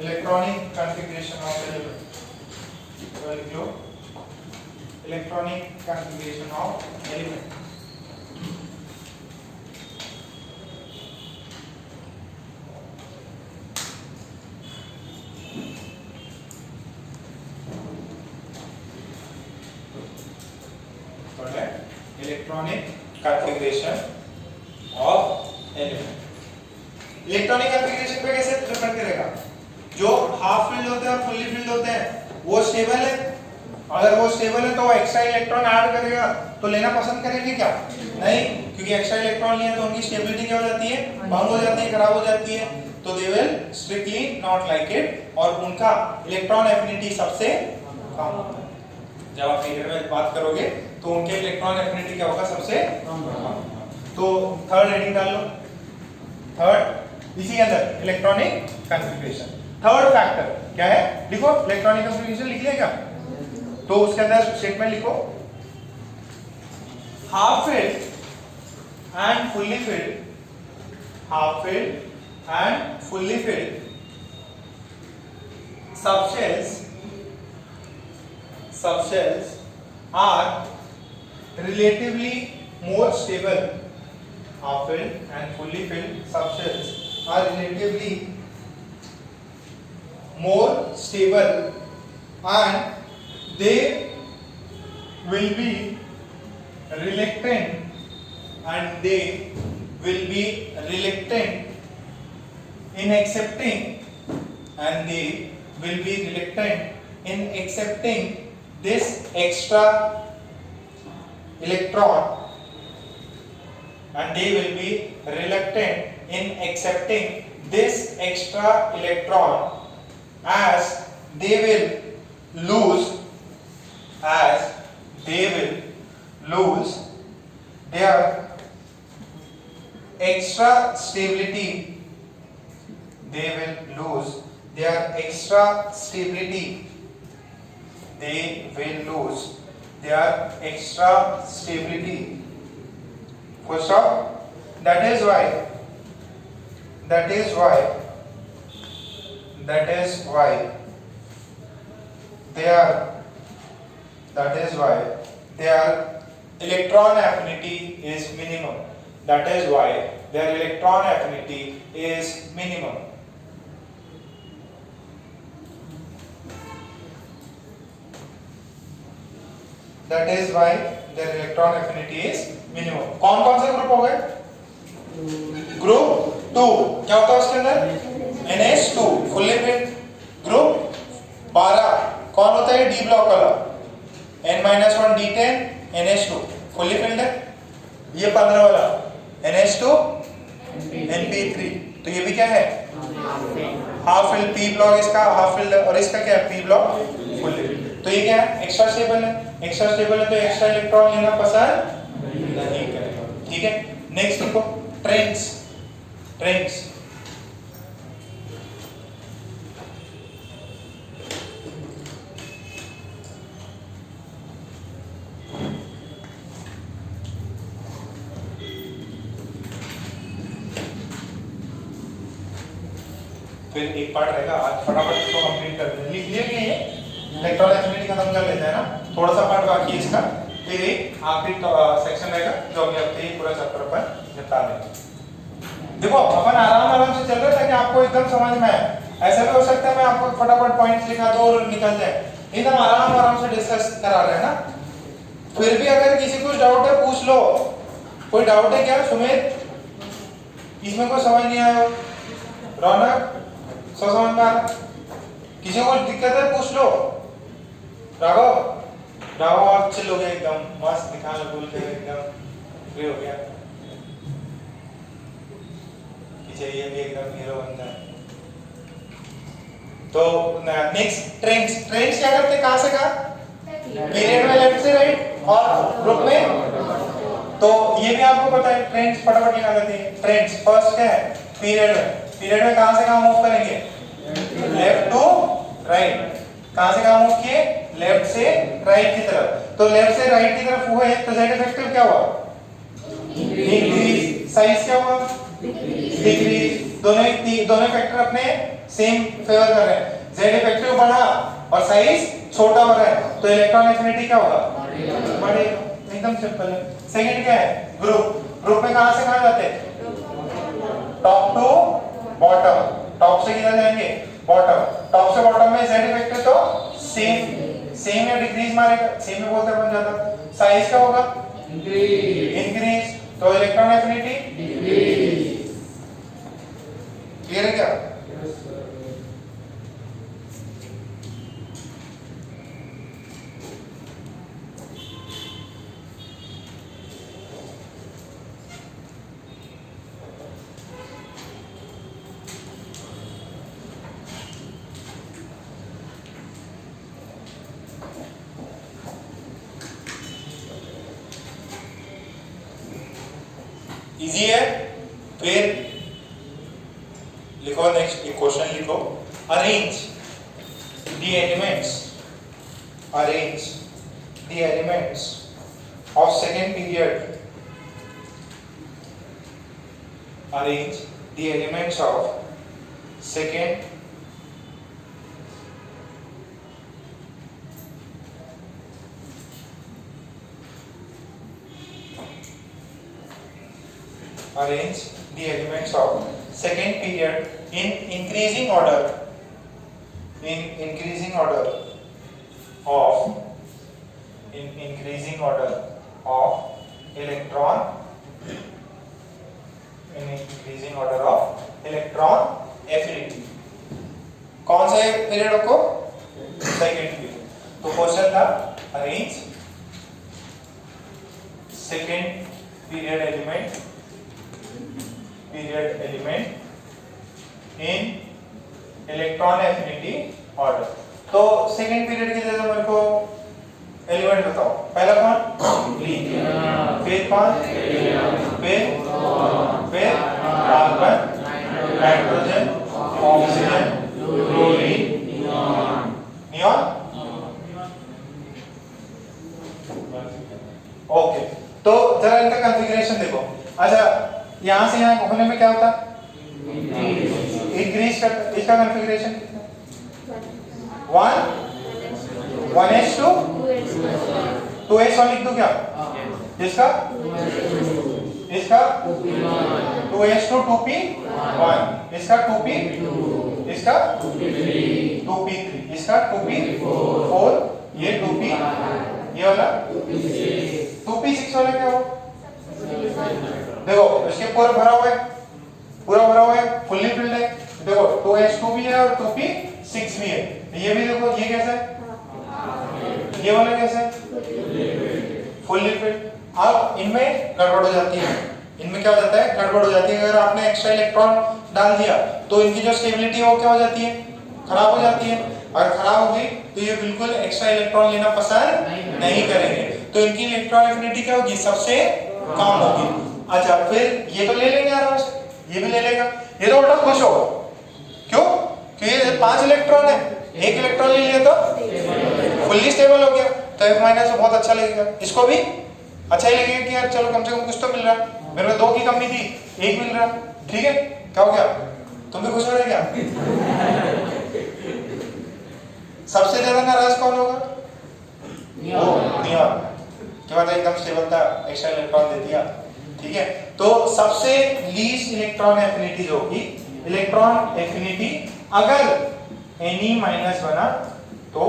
Electronic configuration of element. तो लिख लो electronic configuration of element. Electronic configuration of element. Electronic configuration पे कैसे डिपेंड करेगा? जो हाफ फील्ड होते हैं और फुल्ली फील्ड होते हैं वो स्टेबल है. अगर वो स्टेबल है तो वो एक्स्ट्रा इलेक्ट्रॉन ऐड करेगा तो लेना पसंद करेंगे क्या? नहीं, क्योंकि एक्स्ट्रा इलेक्ट्रॉन लिया तो उनकी स्टेबिलिटी क्या हो जाती है? भंग हो जाती है, खराब हो जाती है. तो they will strictly not like it और उनका इलेक्ट्रॉन एफिनिटी सबसे कम होगा. जब आप फिगर में बात करोगे तो उनके इलेक्ट्रॉन एफिनिटी क्या होगा? सबसे कम. तो थर्ड हेडिंग डाल लो. थर्ड इसी के अंदर इलेक्ट्रॉनिक कॉन्फ़िगरेशन. थर्ड फैक्टर क्या है? लिखो इलेक्ट्रॉनिक कॉन्फ़िगरेशन लिख लिया क्या? तो उसके अंदर स्टेटमेंट लिखो half field and fully field. Half field and fully field subshells are relatively more stable. Half filled and fully filled subshells are relatively more stable and they will be reluctant in accepting this extra electron, and they will be reluctant in accepting this extra electron as they will lose their extra stability. They will lose their extra stability. They will lose their extra stability. Full stop. That is why that is why their electron affinity is minimum. That is why their electron affinity is minimum. That is why their electron affinity is minimum. कौन कौन से group हो गए? Group 2 क्या होता है उसके अंदर? NH2 फुल्ली फिल्ड ग्रुप 12 कौन होता है? D ब्लॉक वाला N-1 D10 NH2 fully filled है। ये 15 वाला NH2 NP3 तो ये भी क्या है? Half filled. P ब्लॉक इसका हाफ फिल्ड और इसका क्या है? P block fully filled. तो ये क्या है? एक्स्ट्रा स्टेबल है। एक्स्ट्रा स्टेबल है तो एक्स्ट्रा इलेक्ट्रॉन लेना पसंद नहीं करेगा। ठीक है, नेक्स्ट देखो ट्रेंड्स। ट्रेंड्स फिर एक पार्ट रहेगा, आज फटाफट इसको कंप्लीट कर दें। लिख लिया कि ये इलेक्ट्रॉन एफिनिटी खत्म कर लेते हैं ना, थोड़ा सा पार्ट बाकी है इसका, फिर एक आखिरी सेक्शन रहेगा जो अगले हफ्ते ही पूरा चैप्टर अपन निपटा लेंगे। देखो अपन आराम से चल रहे हैं ताकि आपको एकदम समझ में आए। ऐसा भी हो सकता है मैं आपको फटाफट पॉइंट्स लिखा दो और निकल जाए, एकदम आराम से डिस्कस करा रहे हैं ना। फिर भी अगर किसी को डाउट है पूछ लो। कोई डाउट है क्या सुमित? इसमें कोई समझ नहीं आया? रौनक समझ में आ रहा? किसी को दिक्कत है पूछ लो। राघव आप चिल हो गया एकदम मस्त, निकाल बोल के एकदम फ्री हो गया। पीछे ये भी एकदम हीरो बनता है। तो नेक्स्ट ट्रेंड्स क्या करते हैं? कहां से कहां? पीरियड में लेफ्ट से राइट और ग्रुप में। तो ये भी आपको पता है ट्रेंड्स फटाफट निकाल लेते हैं। ट्रेंड्स फर्स्ट क्या है? पीरियड में कहां से कहां मूव करेंगे? Left to right. कहां से कहां मूव किए? लेफ्ट से राइट की तरफ। तो लेफ्ट से राइट की तरफ हुए तो जेड इफेक्टिव क्या हुआ? इंक्रीज। साइज क्या हुआ? डिक्रीज। दोनों फैक्टर अपने सेम फेवर कर रहे हैं। जेड इफेक्टिव बढ़ा और साइज छोटा हो रहा है तो इलेक्ट्रॉन एफिनिटी क्या होगा? बढ़ेगा। एकदम सिंपल है। सेकंड क्या है? ग्रुप में कहां से कहां जाते हैं? Top to bottom. टॉप से किधर जाएंगे? बॉटम। टॉप से बॉटम में जेड इफेक्टिव तो सेम या डिक्रीज मारेगा, सेम में बोलते बन जाता। साइज क्या होगा? इंक्रीज। तो इलेक्ट्रॉन एफिनिटी डिक्रीज। क्लियर है क्या? इजी है। फिर लिखो नेक्स्ट एक क्वेश्चन लिखो। Arrange the elements of second period. Arrange the elements of second arrange the elements of second period in increasing order of increasing order of electron affinity। कौन से period को? Second period. तो question था arrange second period element in electron affinity order। तो second period के लिए मेरे को एलिमेंट बताओ। पहला कौन? लिथियम। फिर कौन? फिर carbon, nitrogen, oxygen, chlorine, neon. Okay, तो जरा इनका कॉन्फ़िगरेशन देखो। अच्छा, यहां से यहां होने में क्या होता? इंक्रीज। इसका कॉन्फ़िगरेशन 1 1s2 2s1 लिख दो क्या? इसका 2s2 2p1, इसका 2p, इसका 2p3, इसका 2p4, ये 2p, ये वाला 2p6 वाला क्या हो? देखो इसके पूरा भरा हुआ है, फुल्ली फिल्ड है। देखो 2s2 भी है और 2p6 भी है। ये भी देखो, ये कैसा है? ये वाला कैसा है? Fully filled. अब इनमें गड़बड़ हो जाती है, इनमें क्या हो जाता है? गड़बड़ हो जाती है। अगर आपने एक्स्ट्रा इलेक्ट्रॉन डाल दिया तो इनकी जो स्टेबिलिटी है वो क्या हो जाती है? खराब हो जाती है। अगर खराब होगी तो ये बिल्कुल एक्स्ट्रा इलेक्ट्रॉन लेना पसंद नहीं करेंगे, तो इनकी इलेक्ट्रॉन एफिनिटी क्या होगी? सबसे कम होगी। अच्छा, फिर ये तो ले लेंगे आराम से, ये भी ले लेगा, ये तो उल्टा खुश होगा। क्यों? क्योंकि 5 इलेक्ट्रॉन है, 1 इलेक्ट्रॉन ले लिया तो फुल्ली स्टेबल हो गया, तो F- से बहुत अच्छा लगेगा। इसको भी अच्छा ही लगेगा कि यार चलो कम से कम कुछ तो मिल रहा है, मेरे को 2 की कमी थी, 1 मिल रहा, ठीक है। क्या हो गया? तुम भी खुश हो रहे क्या? सबसे ज्यादा नाराज कौन होगा? नियॉन। क्या बात है, एकदम स्टेबल था, एक्स्ट्रा इलेक्ट्रॉन दे दिया, ठीक है। तो सबसे लीस्ट इलेक्ट्रॉन एफिनिटी जो होगी, इलेक्ट्रॉन एफिनिटी अगर Ni माइनस बना तो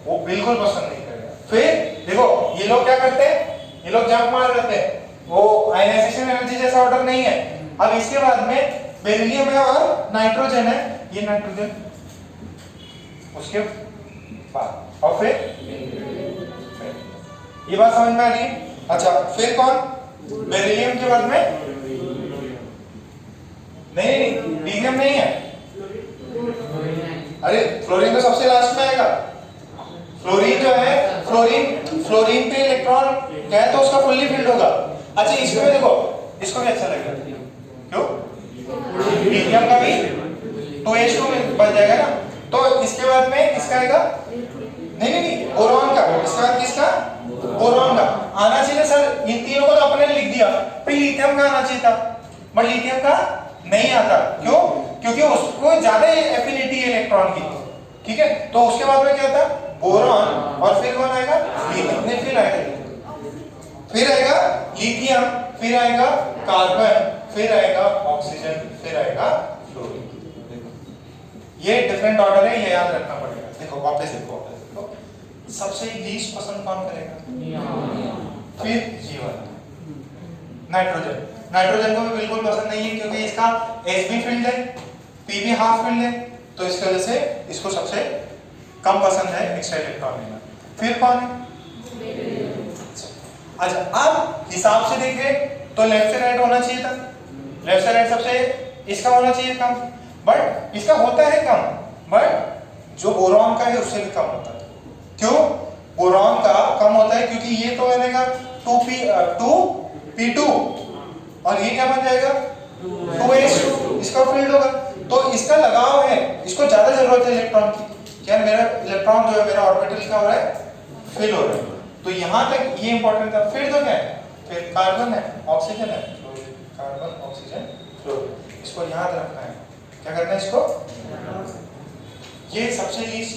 वो बिल्कुल पसंद नहीं करेगा। फिर देखो ये लोग क्या करते हैं, ये लोग जंप मार देते हैं, वो आयनाइजेशन एनर्जी जैसा ऑर्डर नहीं है। अब इसके बाद में बेरिलियम है और नाइट्रोजन है, ये नाइट्रोजन उसके बाद, और फिर ये बात समझ में आ रही है? अच्छा, फिर कौन? बेरिलियम के बाद में नहीं, लिथियम नहीं है। अरे फ्लोरीन तो सबसे लास्ट में आएगा। फ्लोरीन जो है, फ्लोरीन पे इलेक्ट्रॉन क्या है तो उसका फुल्ली फिल्ड होगा। अच्छा, इसमें देखो, इसको भी अच्छा लगेगा। क्यों? लिथियम का भी 2s2 बन जाएगा ना। तो इसके बाद में किसका आएगा? नहीं, बोरॉन का। इसके बाद किसका? बोरॉन का आना चाहिए। सर इन तीनों को तो अपने लिख दिया, फिर लिथियम का आना चाहिए था, बट लिथियम का नहीं आता। क्यों? क्योंकि उसको ज्यादा एफिनिटी है इलेक्ट्रॉन की, ठीक है। तो उसके बाद में क्या था? बोरॉन, और फिर कौन आएगा? लिथियम। नहीं, फिर आएगा लिथियम, फिर आएगा कार्बन, फिर आएगा ऑक्सीजन, फिर आएगा फ्लोरीन। ये डिफरेंट ऑर्डर है, ये याद रखना पड़ेगा। देखो वापस देखो, सबसे लीस्ट पसंद कौन करेगा? फिर जीवन। नाइट्रोजन को भी बिल्कुल पसंद नहीं है, क्योंकि इसका S भी फील्ड है, P भी हाफ फील्ड है, तो इसकी वजह से इसको सबसे कम पसंद है एक्स्ट्रा इलेक्ट्रॉन लेना। फिर कौन है? अच्छा, अब हिसाब से देखें तो लेफ्ट से राइट होना चाहिए था, लेफ्ट से राइट सबसे इसका होना चाहिए कम, बट इसका होता है कम, बट जो बोरॉन का है उससे भी कम होता है। क्यों बोरॉन का कम होता है? क्योंकि ये तो बनेगा 2p2 और ये क्या बन जाएगा 2s2, इसका फील्ड होगा, तो इसका लगाव है, इसको ज्यादा जरूरत है इलेक्ट्रॉन की। क्या मेरा इलेक्ट्रॉन जो है मेरा ऑर्बिटल का हो रहा है, फिल हो रहा है। तो यहां तक ये इंपॉर्टेंट था। फिर तो क्या है, फिर कार्बन है, ऑक्सीजन है, कार्बन ऑक्सीजन फ्लोरीन, इसको याद रखना है। क्या करना है इसको? ये सबसे लीस्ट,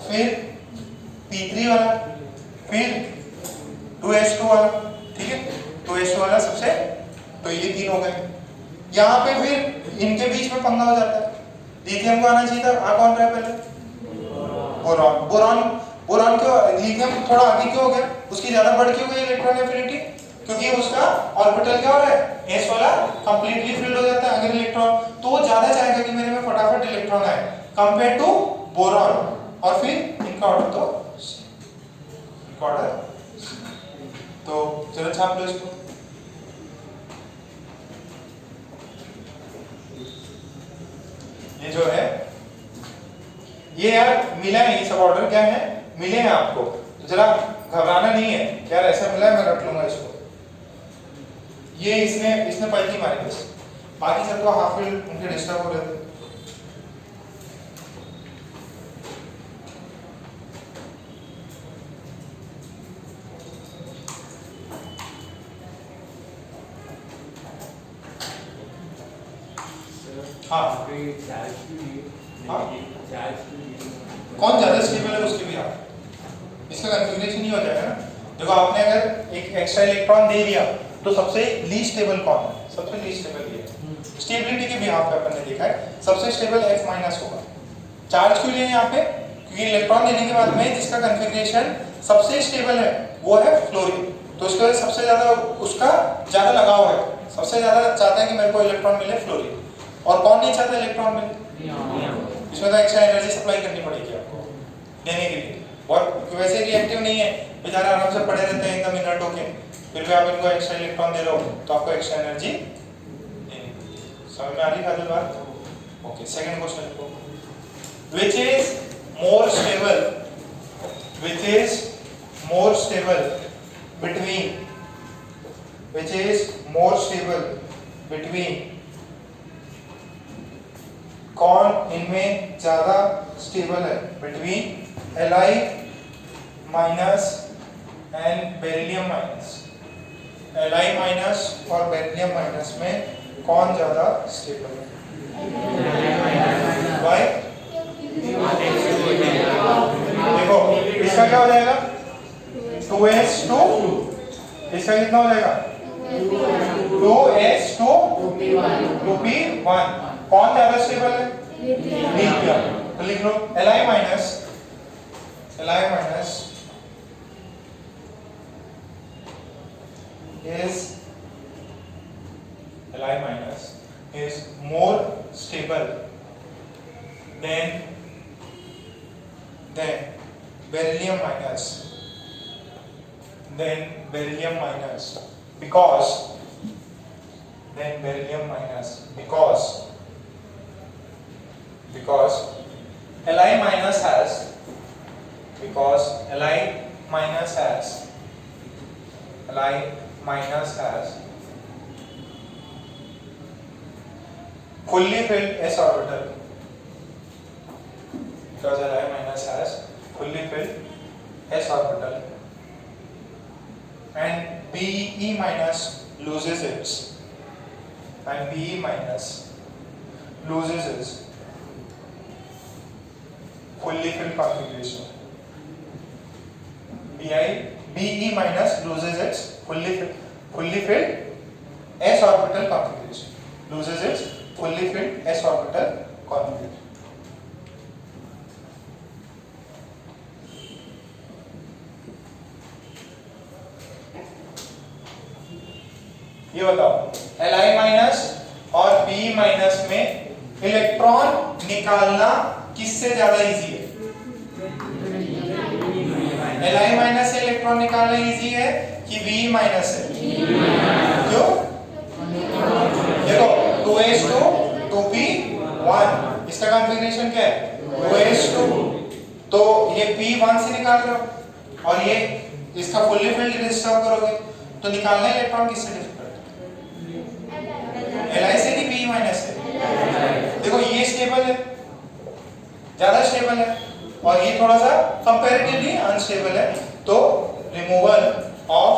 फिर P3 वाला, फिर 2s2 वाला, ठीक है, 2s2 वाला सबसे, तो ये 3 हो गए। यहाँ पे फिर इनके बीच में पंगा हो जाता है, लिथियम को आना चाहिए था, आ कौन रहा पहले? बोरॉन क्यों? लिथियम थोड़ा आगे क्यों हो गया? उसकी ज्यादा बढ़ क्यों गई इलेक्ट्रॉन एफिनिटी? क्योंकि उसका ऑर्बिटल क्या हो रहा है, S वाला कंप्लीटली फिल्ड हो जाता है अगर इलेक्ट्रॉन, तो वो ज्यादा चाहेगा कि मेरे में फटाफट इलेक्ट्रॉन आए कंपेयर टू बोरॉन। और फिर इनका ऑर्डर तो चलो छाप लो इसको। ये जो है, ये यार मिला है, ये सब ऑर्डर क्या है, मिले हैं आपको, तो जरा घबराना नहीं है यार, ऐसा मिला है मैं रख लूंगा इसको। ये इसने पलटी मारी बस, बाकी सब तो हाफ फील्ड उनके डिस्टर्ब हो रहे थे। हाँ, चार्ज भी हाँ? चार्ज भी कौन ज्यादा स्टेबल है उसके भी आप इसका कॉन्फ़िगरेशन ये हो जाएगा ना, देखो आपने अगर एक एक्स्ट्रा इलेक्ट्रॉन दे दिया तो सबसे लीस्ट स्टेबल कौन है? सबसे लीस्ट स्टेबल ये है। स्टेबिलिटी के बिहाफ पे अपन ने देखा है सबसे स्टेबल F माइनस होगा। चार्ज क्यों लिए यहाँ पे? क्योंकि इलेक्ट्रॉन देने के बाद में जिसका कॉन्फ़िगरेशन सबसे स्टेबल है वो है फ्लोरीन, तो उसके वजह सबसे ज्यादा उसका ज्यादा लगाव है, सबसे ज्यादा चाहता है कि मेरे को इलेक्ट्रॉन मिले फ्लोरीन। और कौन नहीं चाहता इलेक्ट्रॉन मिले? इसमें तो एक्स्ट्रा एनर्जी सप्लाई करनी पड़ेगी आपको देने के लिए, और वैसे रिएक्टिव नहीं है, बेचारा आराम से पड़े रहते हैं एकदम इनर्ट होके, फिर भी आप इनको एक्स्ट्रा इलेक्ट्रॉन दे रहे हो तो आपको एक्स्ट्रा एनर्जी देनी पड़ेगी। समझ में आ रही है बात? ओके, सेकंड क्वेश्चन देखो, which is more stable between कौन इनमें ज्यादा स्टेबल है? Between Li minus and beryllium minus. Li minus और बेरिलियम माइनस में कौन ज्यादा स्टेबल है? Why? देखो इसका क्या हो जाएगा? 2s2, इसका कितना हो जाएगा? 2s2 2p1। कौन ज्यादा स्टेबल है? लिथियम। तो लिख लो Li minus is more stable than beryllium minus because Li minus has fully filled s orbital, because Li minus has fully filled s orbital, and Be minus loses its fully filled configuration. Be minus loses its fully filled s orbital configuration. Fully filled s orbital configuration. ये बताओ Li minus और Be minus में electron निकालना किससे ज्यादा easy है? Li minus से electron निकालना इजी है कि Be माइनस से? क्यों? देखो 2s2 2p1, इसका कॉन्फ़िगरेशन क्या है? 2s2, तो ये p1 से निकाल रहे हो और ये इसका फुल्ली फील्ड डिस्टर्ब करोगे तो निकालना इलेक्ट्रॉन किससे डिफिकल्ट है? Li से कि Be माइनस से? देखो ये स्टेबल है, ज्यादा स्टेबल है, और ये थोड़ा सा कंपैरेटिवली अनस्टेबल है, तो रिमूवल ऑफ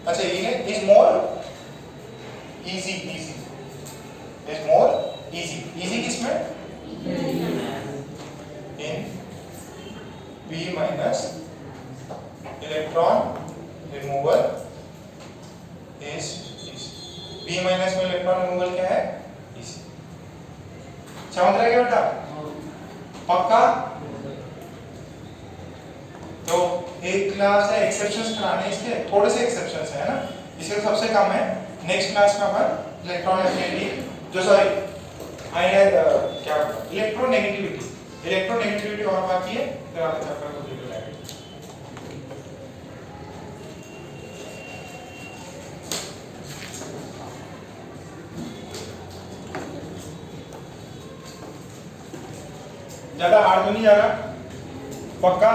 अच्छा ये इज मोर इजी किसमें? इन Be minus electron removal is Be minus में इलेक्ट्रॉन रिमूवल क्या है? इजी। समझ रहे क्या बेटा? पक्का? तो एक क्लास है एक्सेप्शंस कराने, इसके थोड़े से एक्सेप्शंस है ना, इसके सबसे कम है। नेक्स्ट क्लास में अपन इलेक्ट्रॉन एफिनिटी इलेक्ट्रोनेगेटिविटी और बाकी है, फिर आगे चैप्टर को देख लेंगे। ज्यादा हार्ड तो नहीं जा रहा? पक्का?